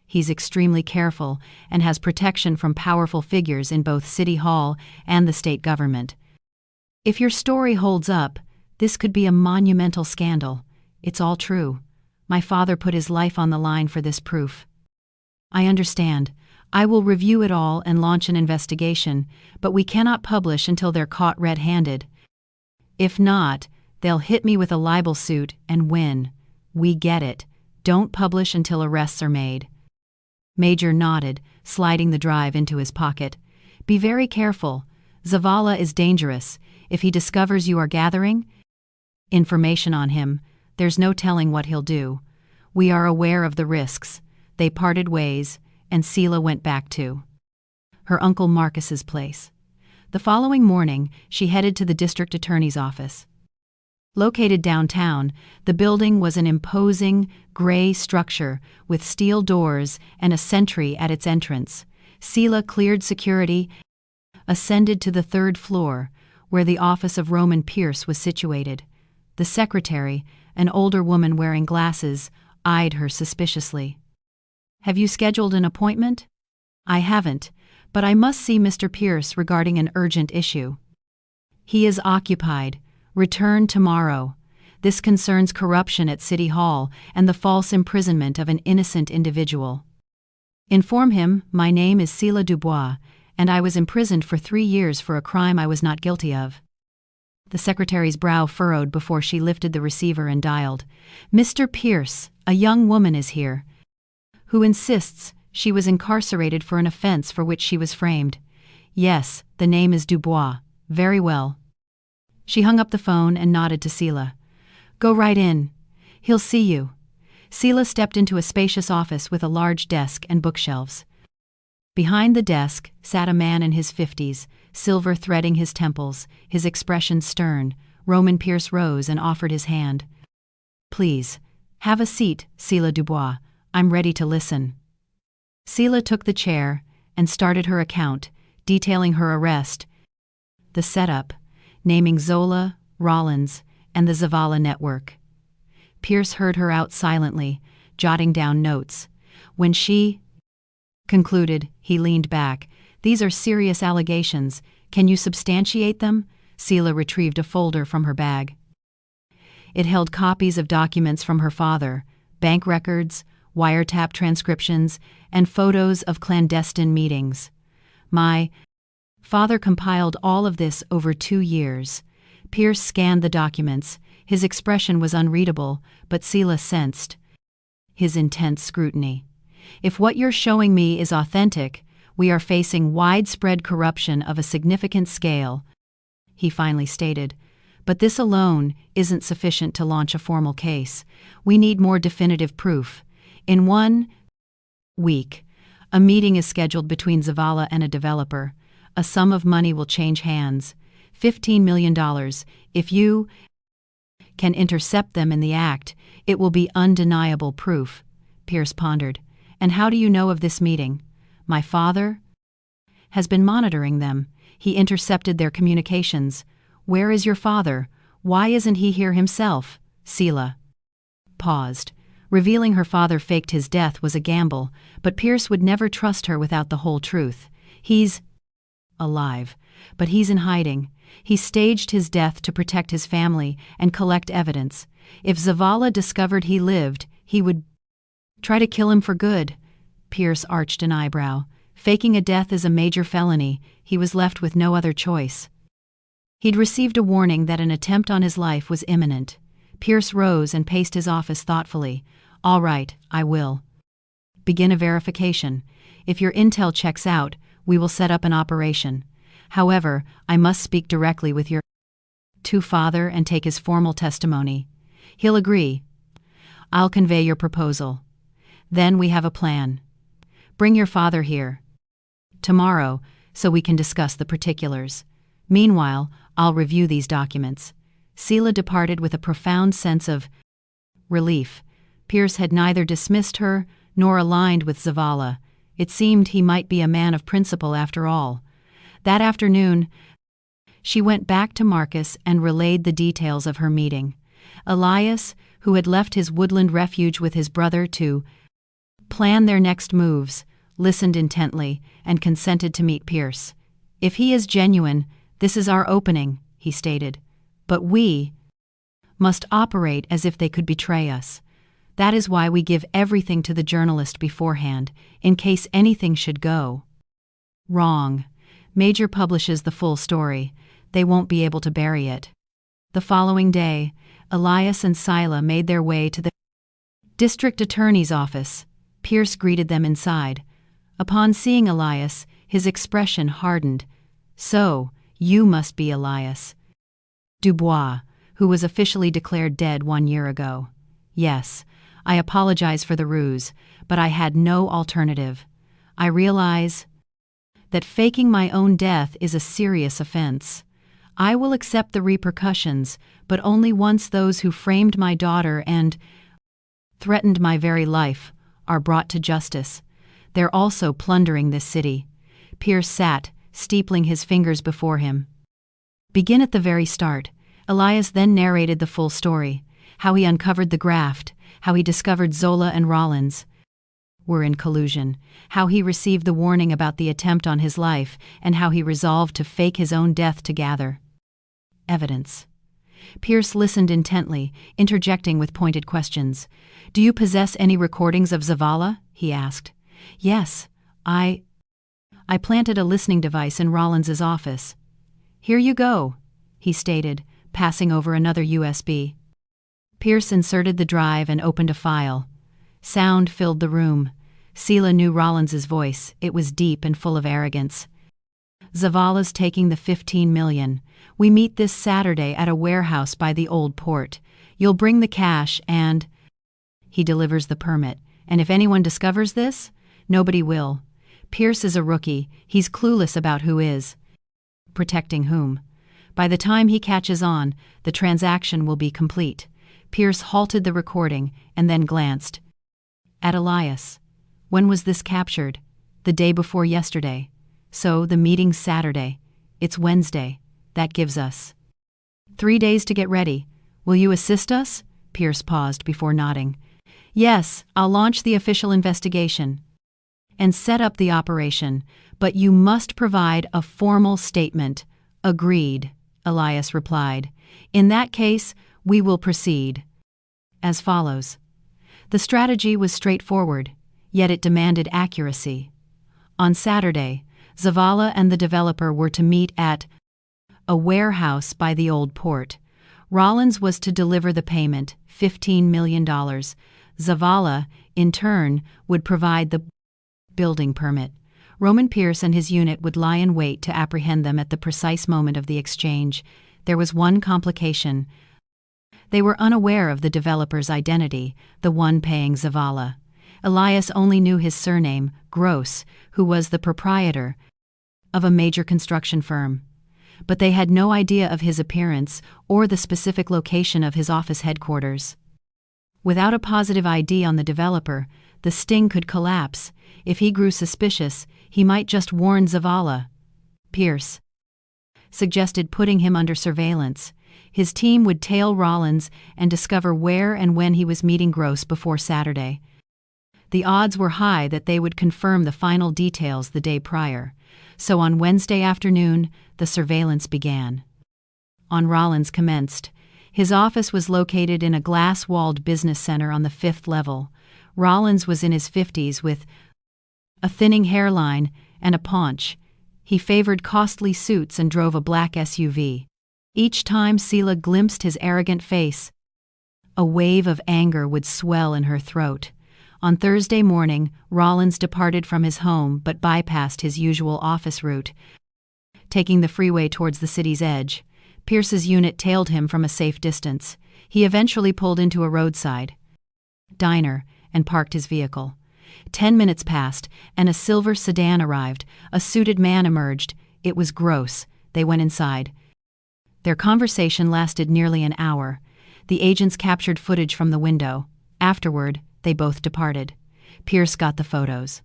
He's extremely careful and has protection from powerful figures in both City Hall and the state government. If your story holds up, this could be a monumental scandal. It's all true. My father put his life on the line for this proof. I understand. I will review it all and launch an investigation, but we cannot publish until they're caught red-handed. If not, they'll hit me with a libel suit and win. We get it. Don't publish until arrests are made. Major nodded, sliding the drive into his pocket. Be very careful. Zavala is dangerous. If he discovers you are gathering information on him, there's no telling what he'll do. We are aware of the risks. They parted ways, and Seela went back to her Uncle Marcus's place. The following morning, she headed to the district attorney's office. Located downtown, the building was an imposing, gray structure with steel doors and a sentry at its entrance. Seela cleared security, ascended to the 3rd floor, where the office of Roman Pierce was situated. The secretary, an older woman wearing glasses, eyed her suspiciously. Have you scheduled an appointment? I haven't, but I must see Mr. Pierce regarding an urgent issue. He is occupied. Return tomorrow. This concerns corruption at City Hall and the false imprisonment of an innocent individual. Inform him my name is Seela Dubois, and I was imprisoned for 3 years for a crime I was not guilty of. The secretary's brow furrowed before she lifted the receiver and dialed. Mr. Pierce, a young woman is here, who insists she was incarcerated for an offense for which she was framed. Yes, the name is Dubois. Very well. She hung up the phone and nodded to Seela. Go right in. He'll see you. Seela stepped into a spacious office with a large desk and bookshelves. Behind the desk sat a man in his 50s, silver threading his temples, his expression stern. Roman Pierce rose and offered his hand. Please, have a seat, Seela Dubois. I'm ready to listen. Seela took the chair and started her account, detailing her arrest, the setup, naming Zola, Rollins, and the Zavala network. Pierce heard her out silently, jotting down notes. When she concluded, he leaned back. These are serious allegations. Can you substantiate them? Seela retrieved a folder from her bag. It held copies of documents from her father, bank records, wiretap transcriptions, and photos of clandestine meetings. My father compiled all of this over 2 years. Pierce scanned the documents. His expression was unreadable, but Sela sensed his intense scrutiny. If what you're showing me is authentic, we are facing widespread corruption of a significant scale, he finally stated. But this alone isn't sufficient to launch a formal case. We need more definitive proof. In 1 week, a meeting is scheduled between Zavala and a developer. A sum of money will change hands. $15 million. If you can intercept them in the act, it will be undeniable proof, Pierce pondered. And how do you know of this meeting? My father has been monitoring them. He intercepted their communications. Where is your father? Why isn't he here himself? Sela paused. Revealing her father faked his death was a gamble, but Pierce would never trust her without the whole truth. He's alive, but he's in hiding. He staged his death to protect his family and collect evidence. If Zavala discovered he lived, he would try to kill him for good. Pierce arched an eyebrow. Faking a death is a major felony. He was left with no other choice. He'd received a warning that an attempt on his life was imminent. Pierce rose and paced his office thoughtfully. All right, I will begin a verification. If your intel checks out, we will set up an operation. However, I must speak directly with your father and take his formal testimony. He'll agree. I'll convey your proposal. Then we have a plan. Bring your father here tomorrow so we can discuss the particulars. Meanwhile, I'll review these documents. Sela departed with a profound sense of relief. Pierce had neither dismissed her nor aligned with Zavala. It seemed he might be a man of principle after all. That afternoon, she went back to Marcus and relayed the details of her meeting. Elias, who had left his woodland refuge with his brother to plan their next moves, listened intently and consented to meet Pierce. If he is genuine, this is our opening, he stated. But we must operate as if they could betray us. That is why we give everything to the journalist beforehand, in case anything should go wrong. Major publishes the full story. They won't be able to bury it. The following day, Elias and Sela made their way to the district attorney's office. Pierce greeted them inside. Upon seeing Elias, his expression hardened. So, you must be Elias Dubois, who was officially declared dead 1 year ago. Yes, I apologize for the ruse, but I had no alternative. I realize that faking my own death is a serious offense. I will accept the repercussions, but only once those who framed my daughter and threatened my very life are brought to justice. They're also plundering this city. Pierce sat, steepling his fingers before him. Begin at the very start. Elias then narrated the full story, how he uncovered the graft, how he discovered Zola and Rollins were in collusion, how he received the warning about the attempt on his life, and how he resolved to fake his own death to gather evidence. Pierce listened intently, interjecting with pointed questions. Do you possess any recordings of Zavala? He asked. Yes, I planted a listening device in Rollins's office. Here you go, he stated, passing over another USB. Pierce inserted the drive and opened a file. Sound filled the room. Sela knew Rollins's voice. It was deep and full of arrogance. Zavala's taking the $15 million. We meet this Saturday at a warehouse by the old port. You'll bring the cash and he delivers the permit. And if anyone discovers this, nobody will. Pierce is a rookie. He's clueless about who is protecting whom. By the time he catches on, the transaction will be complete. Pierce halted the recording and then glanced at Elias. When was this captured? The day before yesterday. So the meeting's Saturday. It's Wednesday. That gives us 3 days to get ready. Will you assist us? Pierce paused before nodding. Yes, I'll launch the official investigation and set up the operation, but you must provide a formal statement. Agreed, Elias replied. In that case, we will proceed as follows. The strategy was straightforward, yet it demanded accuracy. On Saturday, Zavala and the developer were to meet at a warehouse by the old port. Rollins was to deliver the payment, $15 million. Zavala, in turn, would provide the building permit. Roman Pierce and his unit would lie in wait to apprehend them at the precise moment of the exchange. There was one complication. They were unaware of the developer's identity, the one paying Zavala. Elias only knew his surname, Gross, who was the proprietor of a major construction firm. But they had no idea of his appearance or the specific location of his office headquarters. Without a positive ID on the developer, the sting could collapse. If he grew suspicious, he might just warn Zavala. Pierce suggested putting him under surveillance. His team would tail Rollins and discover where and when he was meeting Gross before Saturday. The odds were high that they would confirm the final details the day prior. So on Wednesday afternoon, the surveillance began. Rollins commenced. His office was located in a glass-walled business center on the 5th level. Rollins was in his 50s with a thinning hairline and a paunch. He favored costly suits and drove a black SUV. Each time Sela glimpsed his arrogant face, a wave of anger would swell in her throat. On Thursday morning, Rollins departed from his home but bypassed his usual office route. Taking the freeway towards the city's edge, Pierce's unit tailed him from a safe distance. He eventually pulled into a roadside diner and parked his vehicle. 10 minutes passed, and a silver sedan arrived. A suited man emerged. It was Gross. They went inside. Their conversation lasted nearly an hour. The agents captured footage from the window. Afterward, they both departed. Pierce got the photos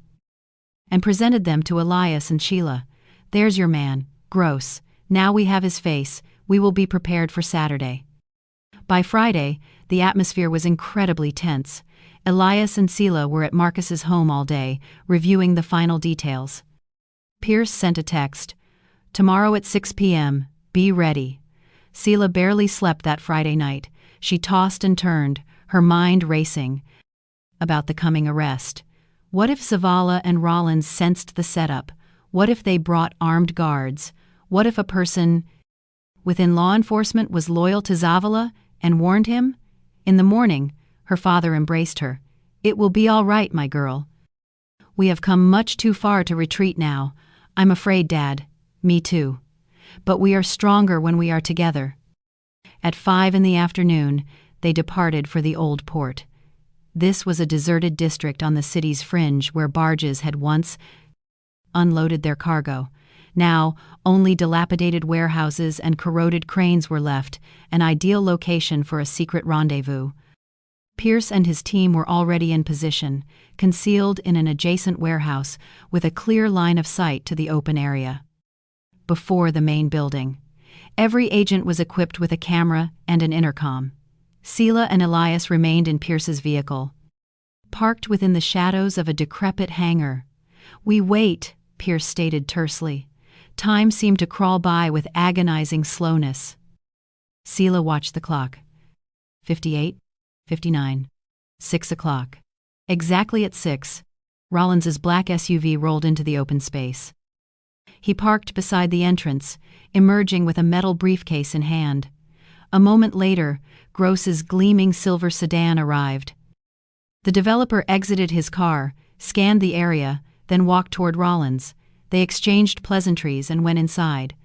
and presented them to Elias and Sheila. "There's your man, Gross. Now we have his face. We will be prepared for Saturday." By Friday, the atmosphere was incredibly tense. Elias and Sela were at Marcus's home all day, reviewing the final details. Pierce sent a text. "Tomorrow at 6 p.m., be ready." Sela barely slept that Friday night. She tossed and turned, her mind racing about the coming arrest. What if Zavala and Rollins sensed the setup? What if they brought armed guards? What if a person within law enforcement was loyal to Zavala and warned him? In the morning, her father embraced her. "It will be all right, my girl. We have come much too far to retreat now. I'm afraid, Dad. Me too. But we are stronger when we are together." At 5 in the afternoon, they departed for the old port. This was a deserted district on the city's fringe where barges had once unloaded their cargo. Now, only dilapidated warehouses and corroded cranes were left, an ideal location for a secret rendezvous. Pierce and his team were already in position, concealed in an adjacent warehouse with a clear line of sight to the open area before the main building. Every agent was equipped with a camera and an intercom. Sela and Elias remained in Pierce's vehicle, parked within the shadows of a decrepit hangar. "We wait," Pierce stated tersely. Time seemed to crawl by with agonizing slowness. Sela watched the clock. 58, 59, 6 o'clock. Exactly at 6, Rollins's black SUV rolled into the open space. He parked beside the entrance, emerging with a metal briefcase in hand. A moment later, Gross's gleaming silver sedan arrived. The developer exited his car, scanned the area, then walked toward Rollins. They exchanged pleasantries and went inside.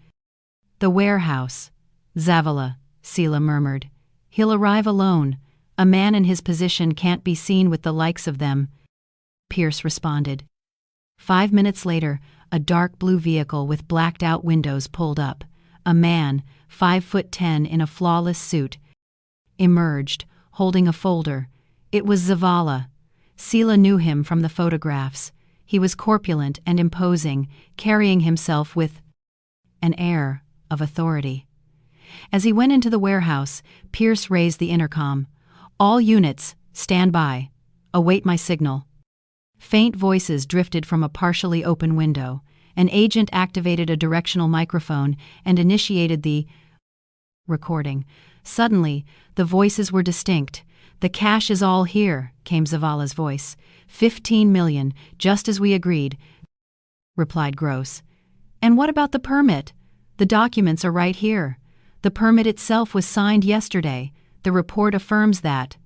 "The warehouse. Zavala," Sela murmured. "He'll arrive alone. A man in his position can't be seen with the likes of them," Pierce responded. 5 minutes later, a dark blue vehicle with blacked-out windows pulled up. A man, 5'10" in a flawless suit, emerged, holding a folder. It was Zavala. Sela knew him from the photographs. He was corpulent and imposing, carrying himself with an air of authority. As he went into the warehouse, Pierce raised the intercom. "All units, stand by. Await my signal." Faint voices drifted from a partially open window. An agent activated a directional microphone and initiated the recording. Suddenly, the voices were distinct. "The cash is all here," came Zavala's voice. 15 million, just as we agreed," replied Gross. "And what about the permit?" The documents are right here. The permit itself was signed yesterday. The report affirms that.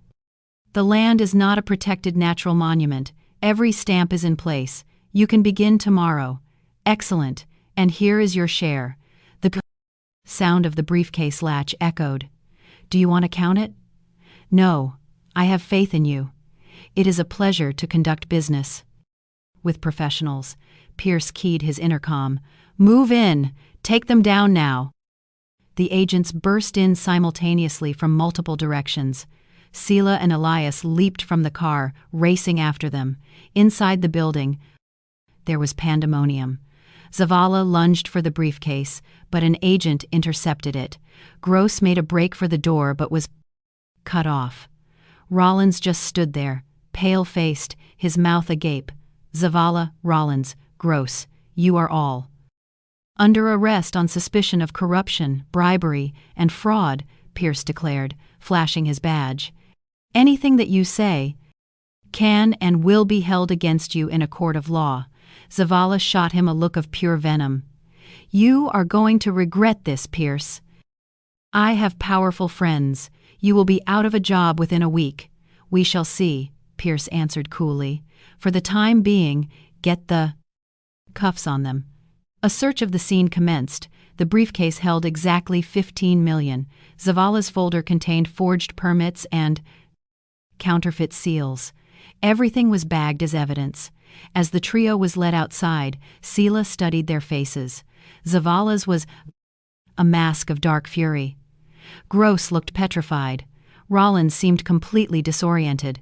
The land is not a protected natural monument. Every stamp is in place. You can begin tomorrow. Excellent. And here is your share. The sound of the briefcase latch echoed. Do you want to count it? No. I have faith in you. It is a pleasure to conduct business with professionals. Pierce keyed his intercom. Move in. Take them down now. The agents burst in simultaneously from multiple directions. Sela and Elias leaped from the car, racing after them. Inside the building, there was pandemonium. Zavala lunged for the briefcase, but an agent intercepted it. Gross made a break for the door but was cut off. Rollins just stood there, pale-faced, his mouth agape. Zavala, Rollins, Gross, you are all under arrest on suspicion of corruption, bribery, and fraud, Pierce declared, flashing his badge. Anything that you say can and will be held against you in a court of law. Zavala shot him a look of pure venom. You are going to regret this, Pierce. I have powerful friends. You will be out of a job within a week. We shall see, Pierce answered coolly. For the time being, get the cuffs on them. A search of the scene commenced. The briefcase held exactly $15 million. Zavala's folder contained forged permits and counterfeit seals. Everything was bagged as evidence. As the trio was led outside, Sela studied their faces. Zavala's was a mask of dark fury. Gross looked petrified. Rollins seemed completely disoriented.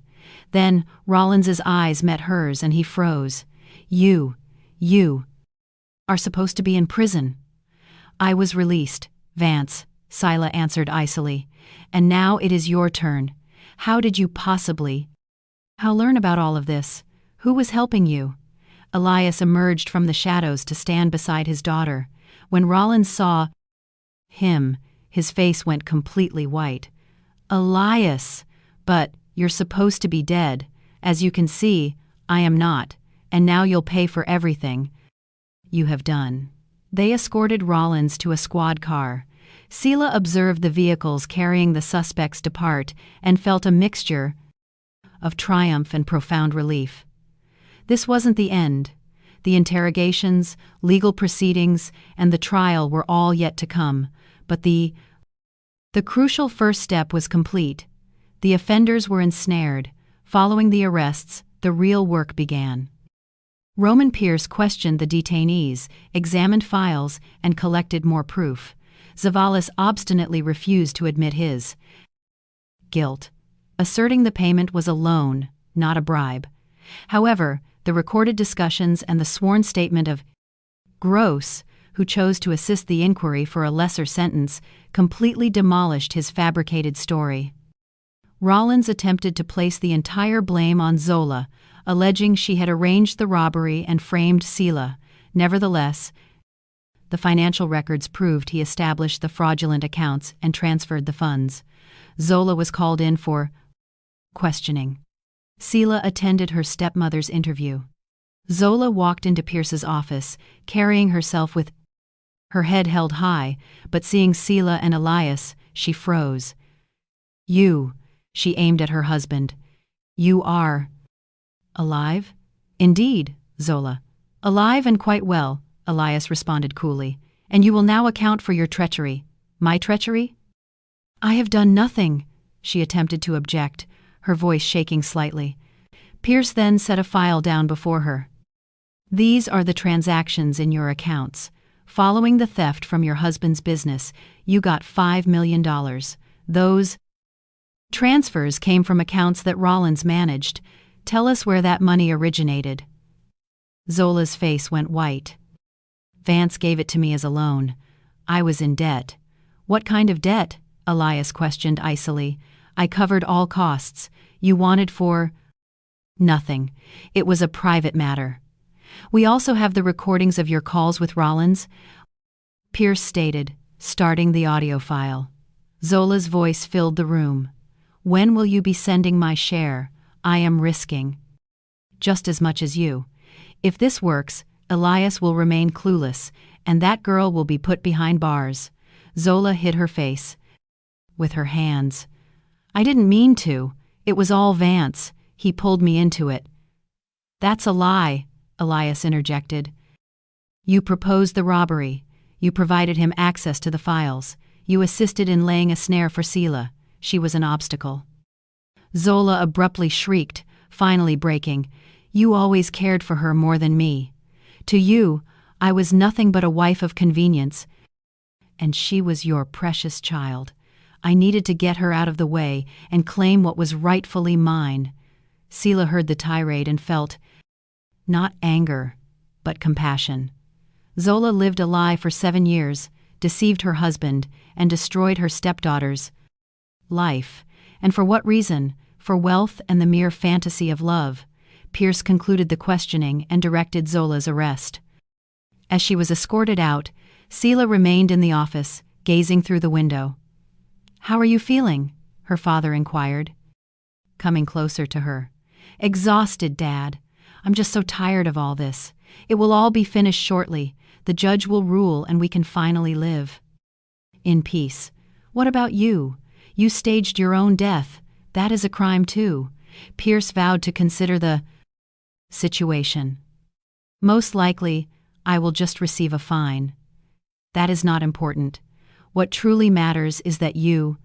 Then Rollins's eyes met hers and he froze. You are supposed to be in prison. I was released, Vance, Sela answered icily. And now it is your turn. How did you possibly learn about all of this? Who was helping you? Elias emerged from the shadows to stand beside his daughter. When Rollins saw him, his face went completely white. Elias, but you're supposed to be dead. As you can see, I am not, and now you'll pay for everything you have done. They escorted Rollins to a squad car. Sela observed the vehicles carrying the suspects depart and felt a mixture of triumph and profound relief. This wasn't the end. The interrogations, legal proceedings, and the trial were all yet to come, but the crucial first step was complete. The offenders were ensnared. Following the arrests, the real work began. Roman Pierce questioned the detainees, examined files, and collected more proof. Zavala's obstinately refused to admit his guilt, asserting the payment was a loan, not a bribe. However, the recorded discussions and the sworn statement of Gross, who chose to assist the inquiry for a lesser sentence, completely demolished his fabricated story. Rollins attempted to place the entire blame on Zola, alleging she had arranged the robbery and framed Sela. Nevertheless, the financial records proved he established the fraudulent accounts and transferred the funds. Zola was called in for questioning. Sela attended her stepmother's interview. Zola walked into Pierce's office, carrying herself with her head held high, but seeing Sela and Elias, she froze. You, she aimed at her husband. You are alive? Indeed, Zola. Alive and quite well, Elias responded coolly. And you will now account for your treachery. My treachery? I have done nothing, she attempted to object, her voice shaking slightly. Pierce then set a file down before her. These are the transactions in your accounts. Following the theft from your husband's business, you got $5 million. Those transfers came from accounts that Rollins managed. Tell us where that money originated. Zola's face went white. Vance gave it to me as a loan. I was in debt. What kind of debt? Elias questioned icily. I covered all costs. You wanted for nothing. It was a private matter. We also have the recordings of your calls with Rollins, Pierce stated, starting the audio file. Zola's voice filled the room. When will you be sending my share? I am risking just as much as you. If this works, Elias will remain clueless, and that girl will be put behind bars." Zola hid her face with her hands. "I didn't mean to. It was all Vance. He pulled me into it." "That's a lie," Elias interjected. "You proposed the robbery. You provided him access to the files. You assisted in laying a snare for Sela. She was an obstacle." Zola abruptly shrieked, finally breaking. "You always cared for her more than me. To you, I was nothing but a wife of convenience. And she was your precious child. I needed to get her out of the way and claim what was rightfully mine." Sela heard the tirade and felt not anger, but compassion. Zola lived a lie for 7 years, deceived her husband, and destroyed her stepdaughter's life. And for what reason? For wealth and the mere fantasy of love. Pierce concluded the questioning and directed Zola's arrest. As she was escorted out, Sela remained in the office, gazing through the window. "How are you feeling?" her father inquired, coming closer to her. "Exhausted, Dad. I'm just so tired of all this. It will all be finished shortly. The judge will rule and we can finally live in peace. What about you? You staged your own death. That is a crime too." Pierce vowed to consider the situation. "Most likely, I will just receive a fine. That is not important. What truly matters is that you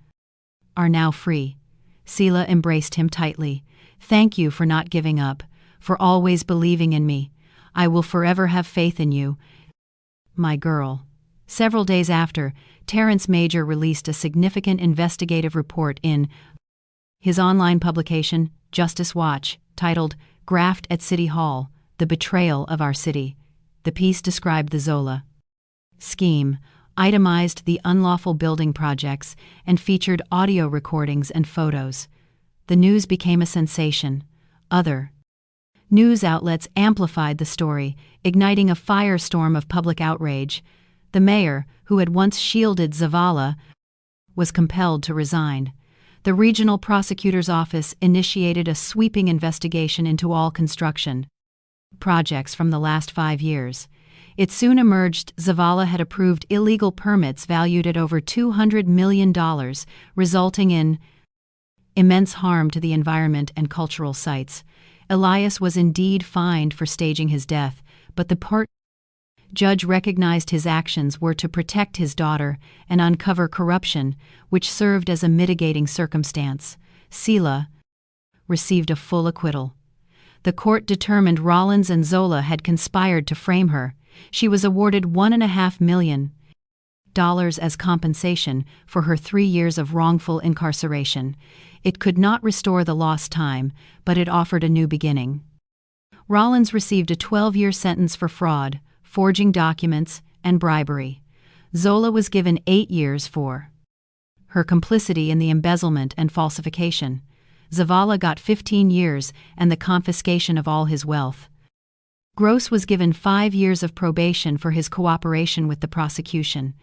are now free." Sela embraced him tightly. "Thank you for not giving up, for always believing in me. I will forever have faith in you, my girl." Several days after, Terrence Major released a significant investigative report in his online publication, Justice Watch, titled "Graft at City Hall: The Betrayal of Our City." The piece described the Zola scheme, itemized the unlawful building projects, and featured audio recordings and photos. The news became a sensation. Other news outlets amplified the story, igniting a firestorm of public outrage. The mayor, who had once shielded Zavala, was compelled to resign. The regional prosecutor's office initiated a sweeping investigation into all construction projects from the last 5 years. It soon emerged Zavala had approved illegal permits valued at over $200 million, resulting in immense harm to the environment and cultural sites. Elias was indeed fined for staging his death, but the court judge recognized his actions were to protect his daughter and uncover corruption, which served as a mitigating circumstance. Sela received a full acquittal. The court determined Rollins and Zola had conspired to frame her. She was awarded $1.5 million as compensation for her 3 years of wrongful incarceration. It could not restore the lost time, but it offered a new beginning. Rollins received a 12-year sentence for fraud, forging documents, and bribery. Zola was given 8 years for her complicity in the embezzlement and falsification. Zavala got 15 years and the confiscation of all his wealth. Gross was given 5 years of probation for his cooperation with the prosecution.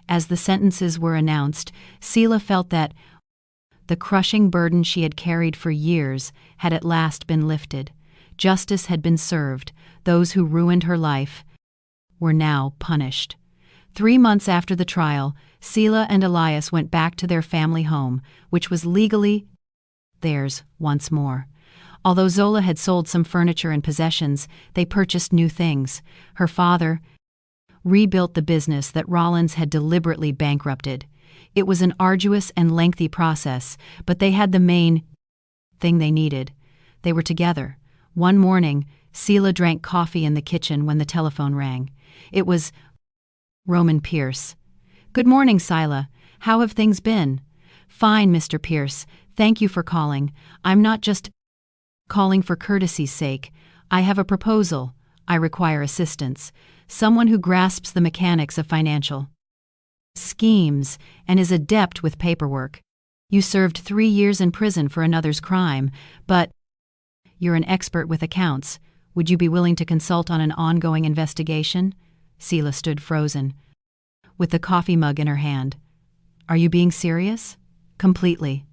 As the sentences were announced, Sela felt that the crushing burden she had carried for years had at last been lifted. Justice had been served. Those who ruined her life were now punished. 3 months after the trial, Sela and Elias went back to their family home, which was legally theirs once more. Although Zola had sold some furniture and possessions, they purchased new things. Her father rebuilt the business that Rollins had deliberately bankrupted. It was an arduous and lengthy process, but they had the main thing they needed. They were together. One morning, Sela drank coffee in the kitchen when the telephone rang. It was Roman Pierce. "Good morning, Sela. How have things been?" "Fine, Mr. Pierce. Thank you for calling. I'm not just calling for courtesy's sake. I have a proposal. I require assistance. Someone who grasps the mechanics of financial schemes and is adept with paperwork. You served 3 years in prison for another's crime, but you're an expert with accounts. Would you be willing to consult on an ongoing investigation?" Sela stood frozen, with the coffee mug in her hand. "Are you being serious?" "Completely.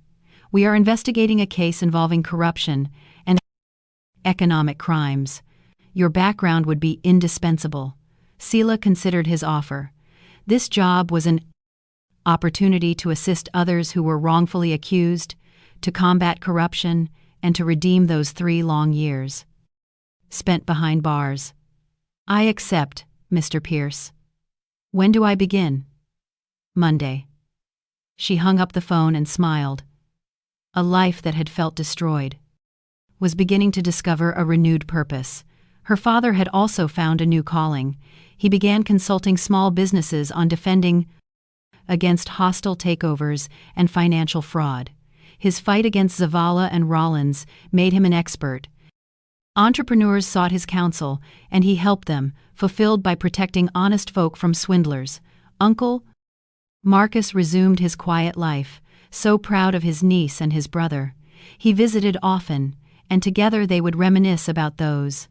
We are investigating a case involving corruption and economic crimes. Your background would be indispensable." Sela considered his offer. This job was an opportunity to assist others who were wrongfully accused, to combat corruption, and to redeem those 3 long years spent behind bars. I accept, Mr. Pierce. When do I begin? Monday. She hung up the phone and smiled. A life that had felt destroyed was beginning to discover a renewed purpose. Her father had also found a new calling. He began consulting small businesses on defending against hostile takeovers and financial fraud. His fight against Zavala and Rollins made him an expert. Entrepreneurs sought his counsel, and he helped them, fulfilled by protecting honest folk from swindlers. Uncle Marcus resumed his quiet life, so proud of his niece and his brother. He visited often, and together they would reminisce about those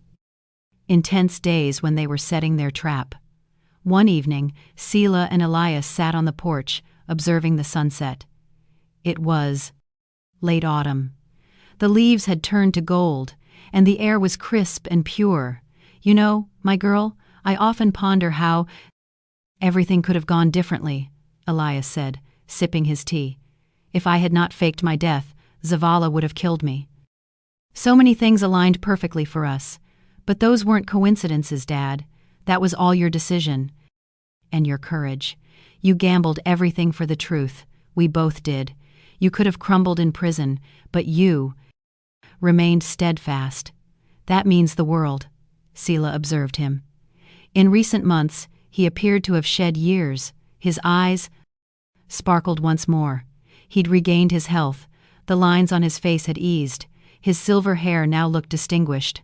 intense days when they were setting their trap. One evening, Sela and Elias sat on the porch, observing the sunset. It was late autumn. The leaves had turned to gold, and the air was crisp and pure. You know, my girl, I often ponder how everything could have gone differently, Elias said, sipping his tea. If I had not faked my death, Zavala would have killed me. So many things aligned perfectly for us. But those weren't coincidences, Dad. That was all your decision. And your courage. You gambled everything for the truth. We both did. You could have crumbled in prison, but you remained steadfast. That means the world, Sela observed him. In recent months, he appeared to have shed years. His eyes sparkled once more. He'd regained his health. The lines on his face had eased. His silver hair now looked distinguished.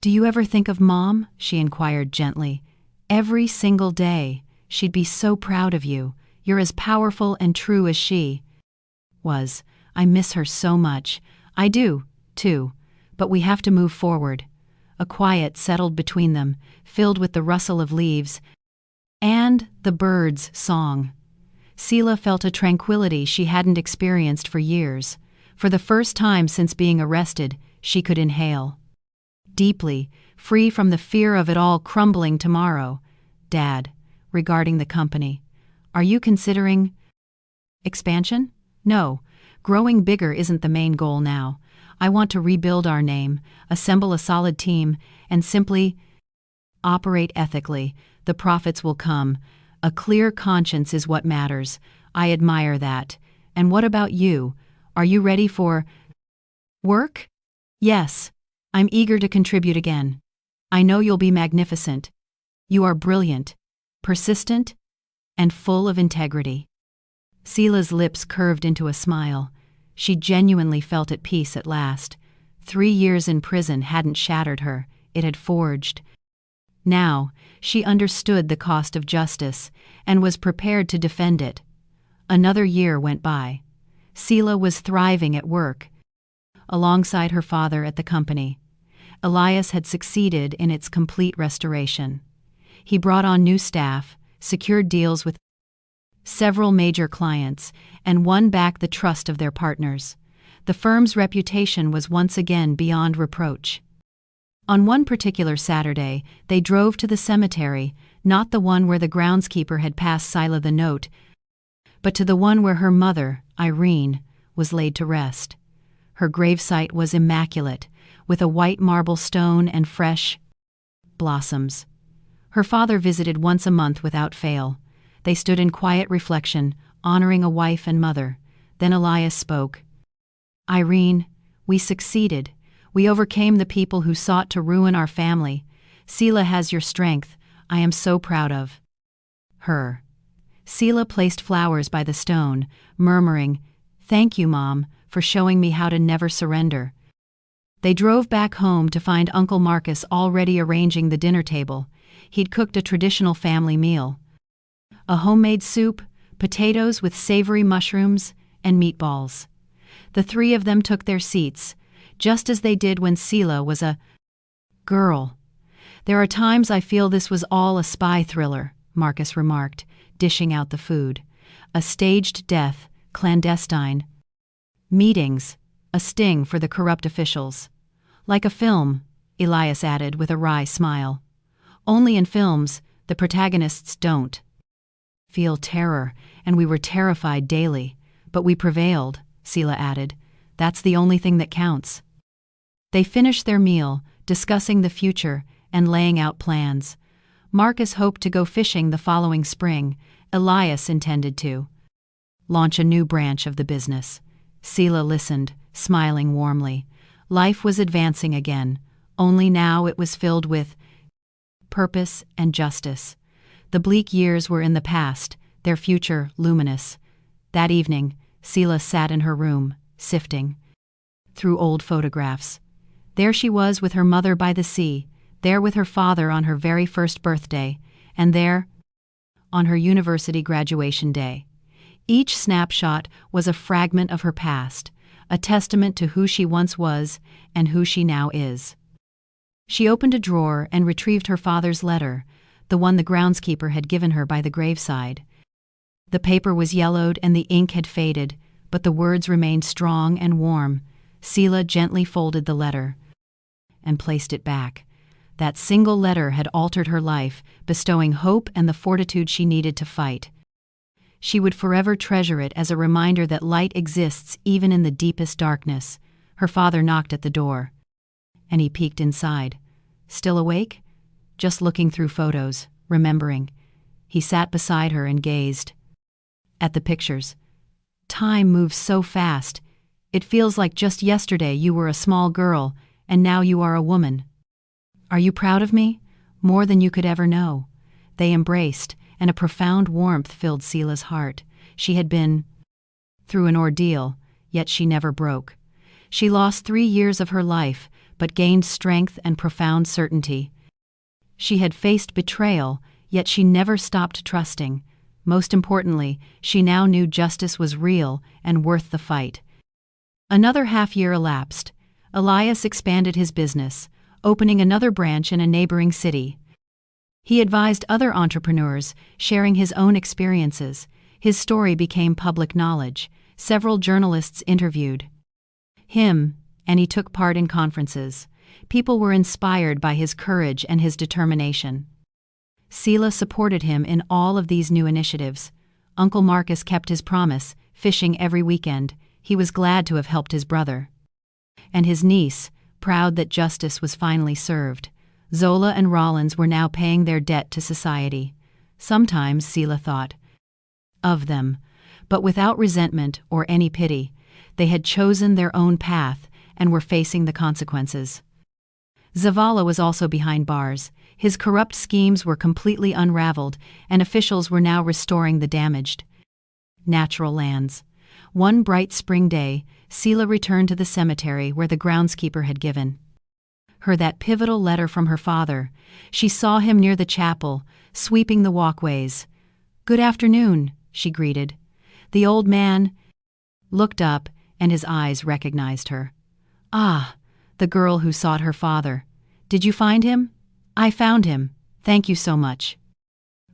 Do you ever think of Mom? She inquired gently. Every single day. She'd be so proud of you. You're as powerful and true as she was. I miss her so much. I do, too. But we have to move forward. A quiet settled between them, filled with the rustle of leaves and the birds' song. Sela felt a tranquility she hadn't experienced for years. For the first time since being arrested, she could inhale deeply, free from the fear of it all crumbling tomorrow. Dad, regarding the company, are you considering expansion? No, growing bigger isn't the main goal now. I want to rebuild our name, assemble a solid team, and simply operate ethically. The profits will come. A clear conscience is what matters. I admire that. And what about you? Are you ready for work? Yes. I'm eager to contribute again. I know you'll be magnificent. You are brilliant, persistent, and full of integrity. Sela's lips curved into a smile. She genuinely felt at peace at last. 3 years in prison hadn't shattered her, it had forged. Now, she understood the cost of justice and was prepared to defend it. Another year went by. Sela was thriving at work, alongside her father at the company. Elias had succeeded in its complete restoration. He brought on new staff, secured deals with several major clients, and won back the trust of their partners. The firm's reputation was once again beyond reproach. On one particular Saturday, they drove to the cemetery, not the one where the groundskeeper had passed Sela the note, but to the one where her mother, Irene, was laid to rest. Her gravesite was immaculate, with a white marble stone and fresh blossoms. Her father visited once a month without fail. They stood in quiet reflection, honoring a wife and mother. Then Elias spoke. Irene, we succeeded. We overcame the people who sought to ruin our family. Sela has your strength. I am so proud of her. Sela placed flowers by the stone, murmuring, Thank you, Mom, for showing me how to never surrender. They drove back home to find Uncle Marcus already arranging the dinner table. He'd cooked a traditional family meal. A homemade soup, potatoes with savory mushrooms, and meatballs. The 3 of them took their seats, just as they did when Sela was a girl. There are times I feel this was all a spy thriller, Marcus remarked, dishing out the food. A staged death, clandestine meetings, a sting for the corrupt officials. Like a film, Elias added with a wry smile. Only in films The protagonists don't. Feel terror, and we were terrified daily. But we prevailed, Sela added. That's the only thing that counts. They finished their meal, discussing the future and laying out plans. Marcus hoped to go fishing the following spring. Elias intended to launch a new branch of the business. Sela listened, smiling warmly. Life was advancing again, only now it was filled with purpose and justice. The bleak years were in the past, their future luminous. That evening, Sela sat in her room, sifting through old photographs. There she was with her mother by the sea, there with her father on her very first birthday, and there on her university graduation day. Each snapshot was a fragment of her past, a testament to who she once was and who she now is. She opened a drawer and retrieved her father's letter, the one the groundskeeper had given her by the graveside. The paper was yellowed and the ink had faded, but the words remained strong and warm. Sela gently folded the letter and placed it back. That single letter had altered her life, bestowing hope and the fortitude she needed to fight. She would forever treasure it as a reminder that light exists even in the deepest darkness. Her father knocked at the door, and he peeked inside. Still awake? Just looking through photos, remembering. He sat beside her and gazed at the pictures. Time moves so fast. It feels like just yesterday you were a small girl, and now you are a woman. Are you proud of me? More than you could ever know. They embraced, and a profound warmth filled Sela's heart. She had been through an ordeal, yet she never broke. She lost 3 years of her life, but gained strength and profound certainty. She had faced betrayal, yet she never stopped trusting. Most importantly, she now knew justice was real and worth the fight. Another half-year elapsed. Elias expanded his business, opening another branch in a neighboring city. He advised other entrepreneurs, sharing his own experiences. His story became public knowledge. Several journalists interviewed him, and he took part in conferences. People were inspired by his courage and his determination. Sela supported him in all of these new initiatives. Uncle Marcus kept his promise, fishing every weekend. He was glad to have helped his brother. And his niece, proud that justice was finally served. Zola and Rollins were now paying their debt to society. Sometimes Sela thought of them, but without resentment or any pity. They had chosen their own path and were facing the consequences. Zavala was also behind bars. His corrupt schemes were completely unraveled, and officials were now restoring the damaged natural lands. One bright spring day, Sela returned to the cemetery where the groundskeeper had given her that pivotal letter from her father. She saw him near the chapel, sweeping the walkways. "Good afternoon," she greeted. The old man looked up, and his eyes recognized her. "Ah, the girl who sought her father. Did you find him?" "I found him. Thank you so much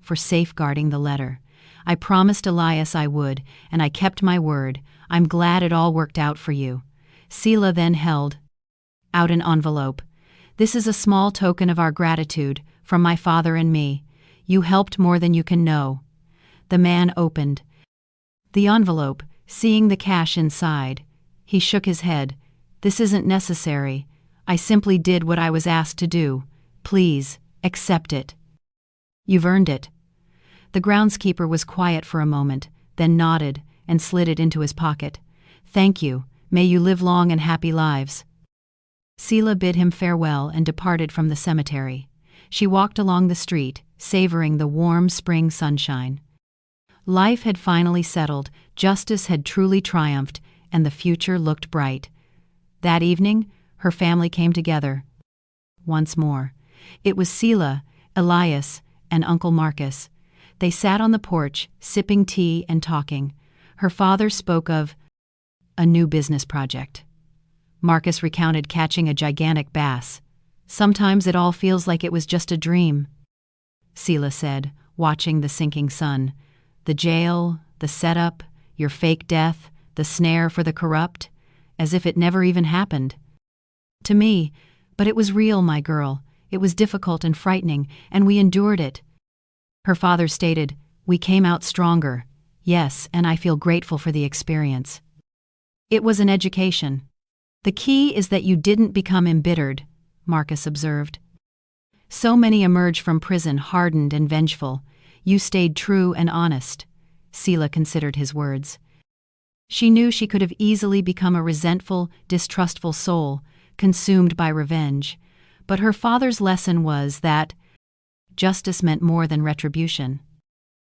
for safeguarding the letter. I promised Elias I would, and I kept my word. I'm glad it all worked out for you." Sela then held out an envelope. "This is a small token of our gratitude, from my father and me. You helped more than you can know." The man opened the envelope, seeing the cash inside. He shook his head. "This isn't necessary. I simply did what I was asked to do. Please, accept it. You've earned it." The groundskeeper was quiet for a moment, then nodded and slid it into his pocket. "Thank you. May you live long and happy lives." Sela bid him farewell and departed from the cemetery. She walked along the street, savoring the warm spring sunshine. Life had finally settled, justice had truly triumphed, and the future looked bright. That evening, her family came together once more. It was Sela, Elias, and Uncle Marcus. They sat on the porch, sipping tea and talking. Her father spoke of a new business project. Marcus recounted catching a gigantic bass. "Sometimes it all feels like it was just a dream," Sela said, watching the sinking sun. "The jail, the setup, your fake death, the snare for the corrupt, as if it never even happened." "To me, but it was real, my girl. It was difficult and frightening, and we endured it." Her father stated, "We came out stronger. Yes, and I feel grateful for the experience." It was an education. "The key is that you didn't become embittered," Marcus observed. "So many emerge from prison hardened and vengeful. You stayed true and honest." Sela considered his words. She knew she could have easily become a resentful, distrustful soul, consumed by revenge, but her father's lesson was that justice meant more than retribution.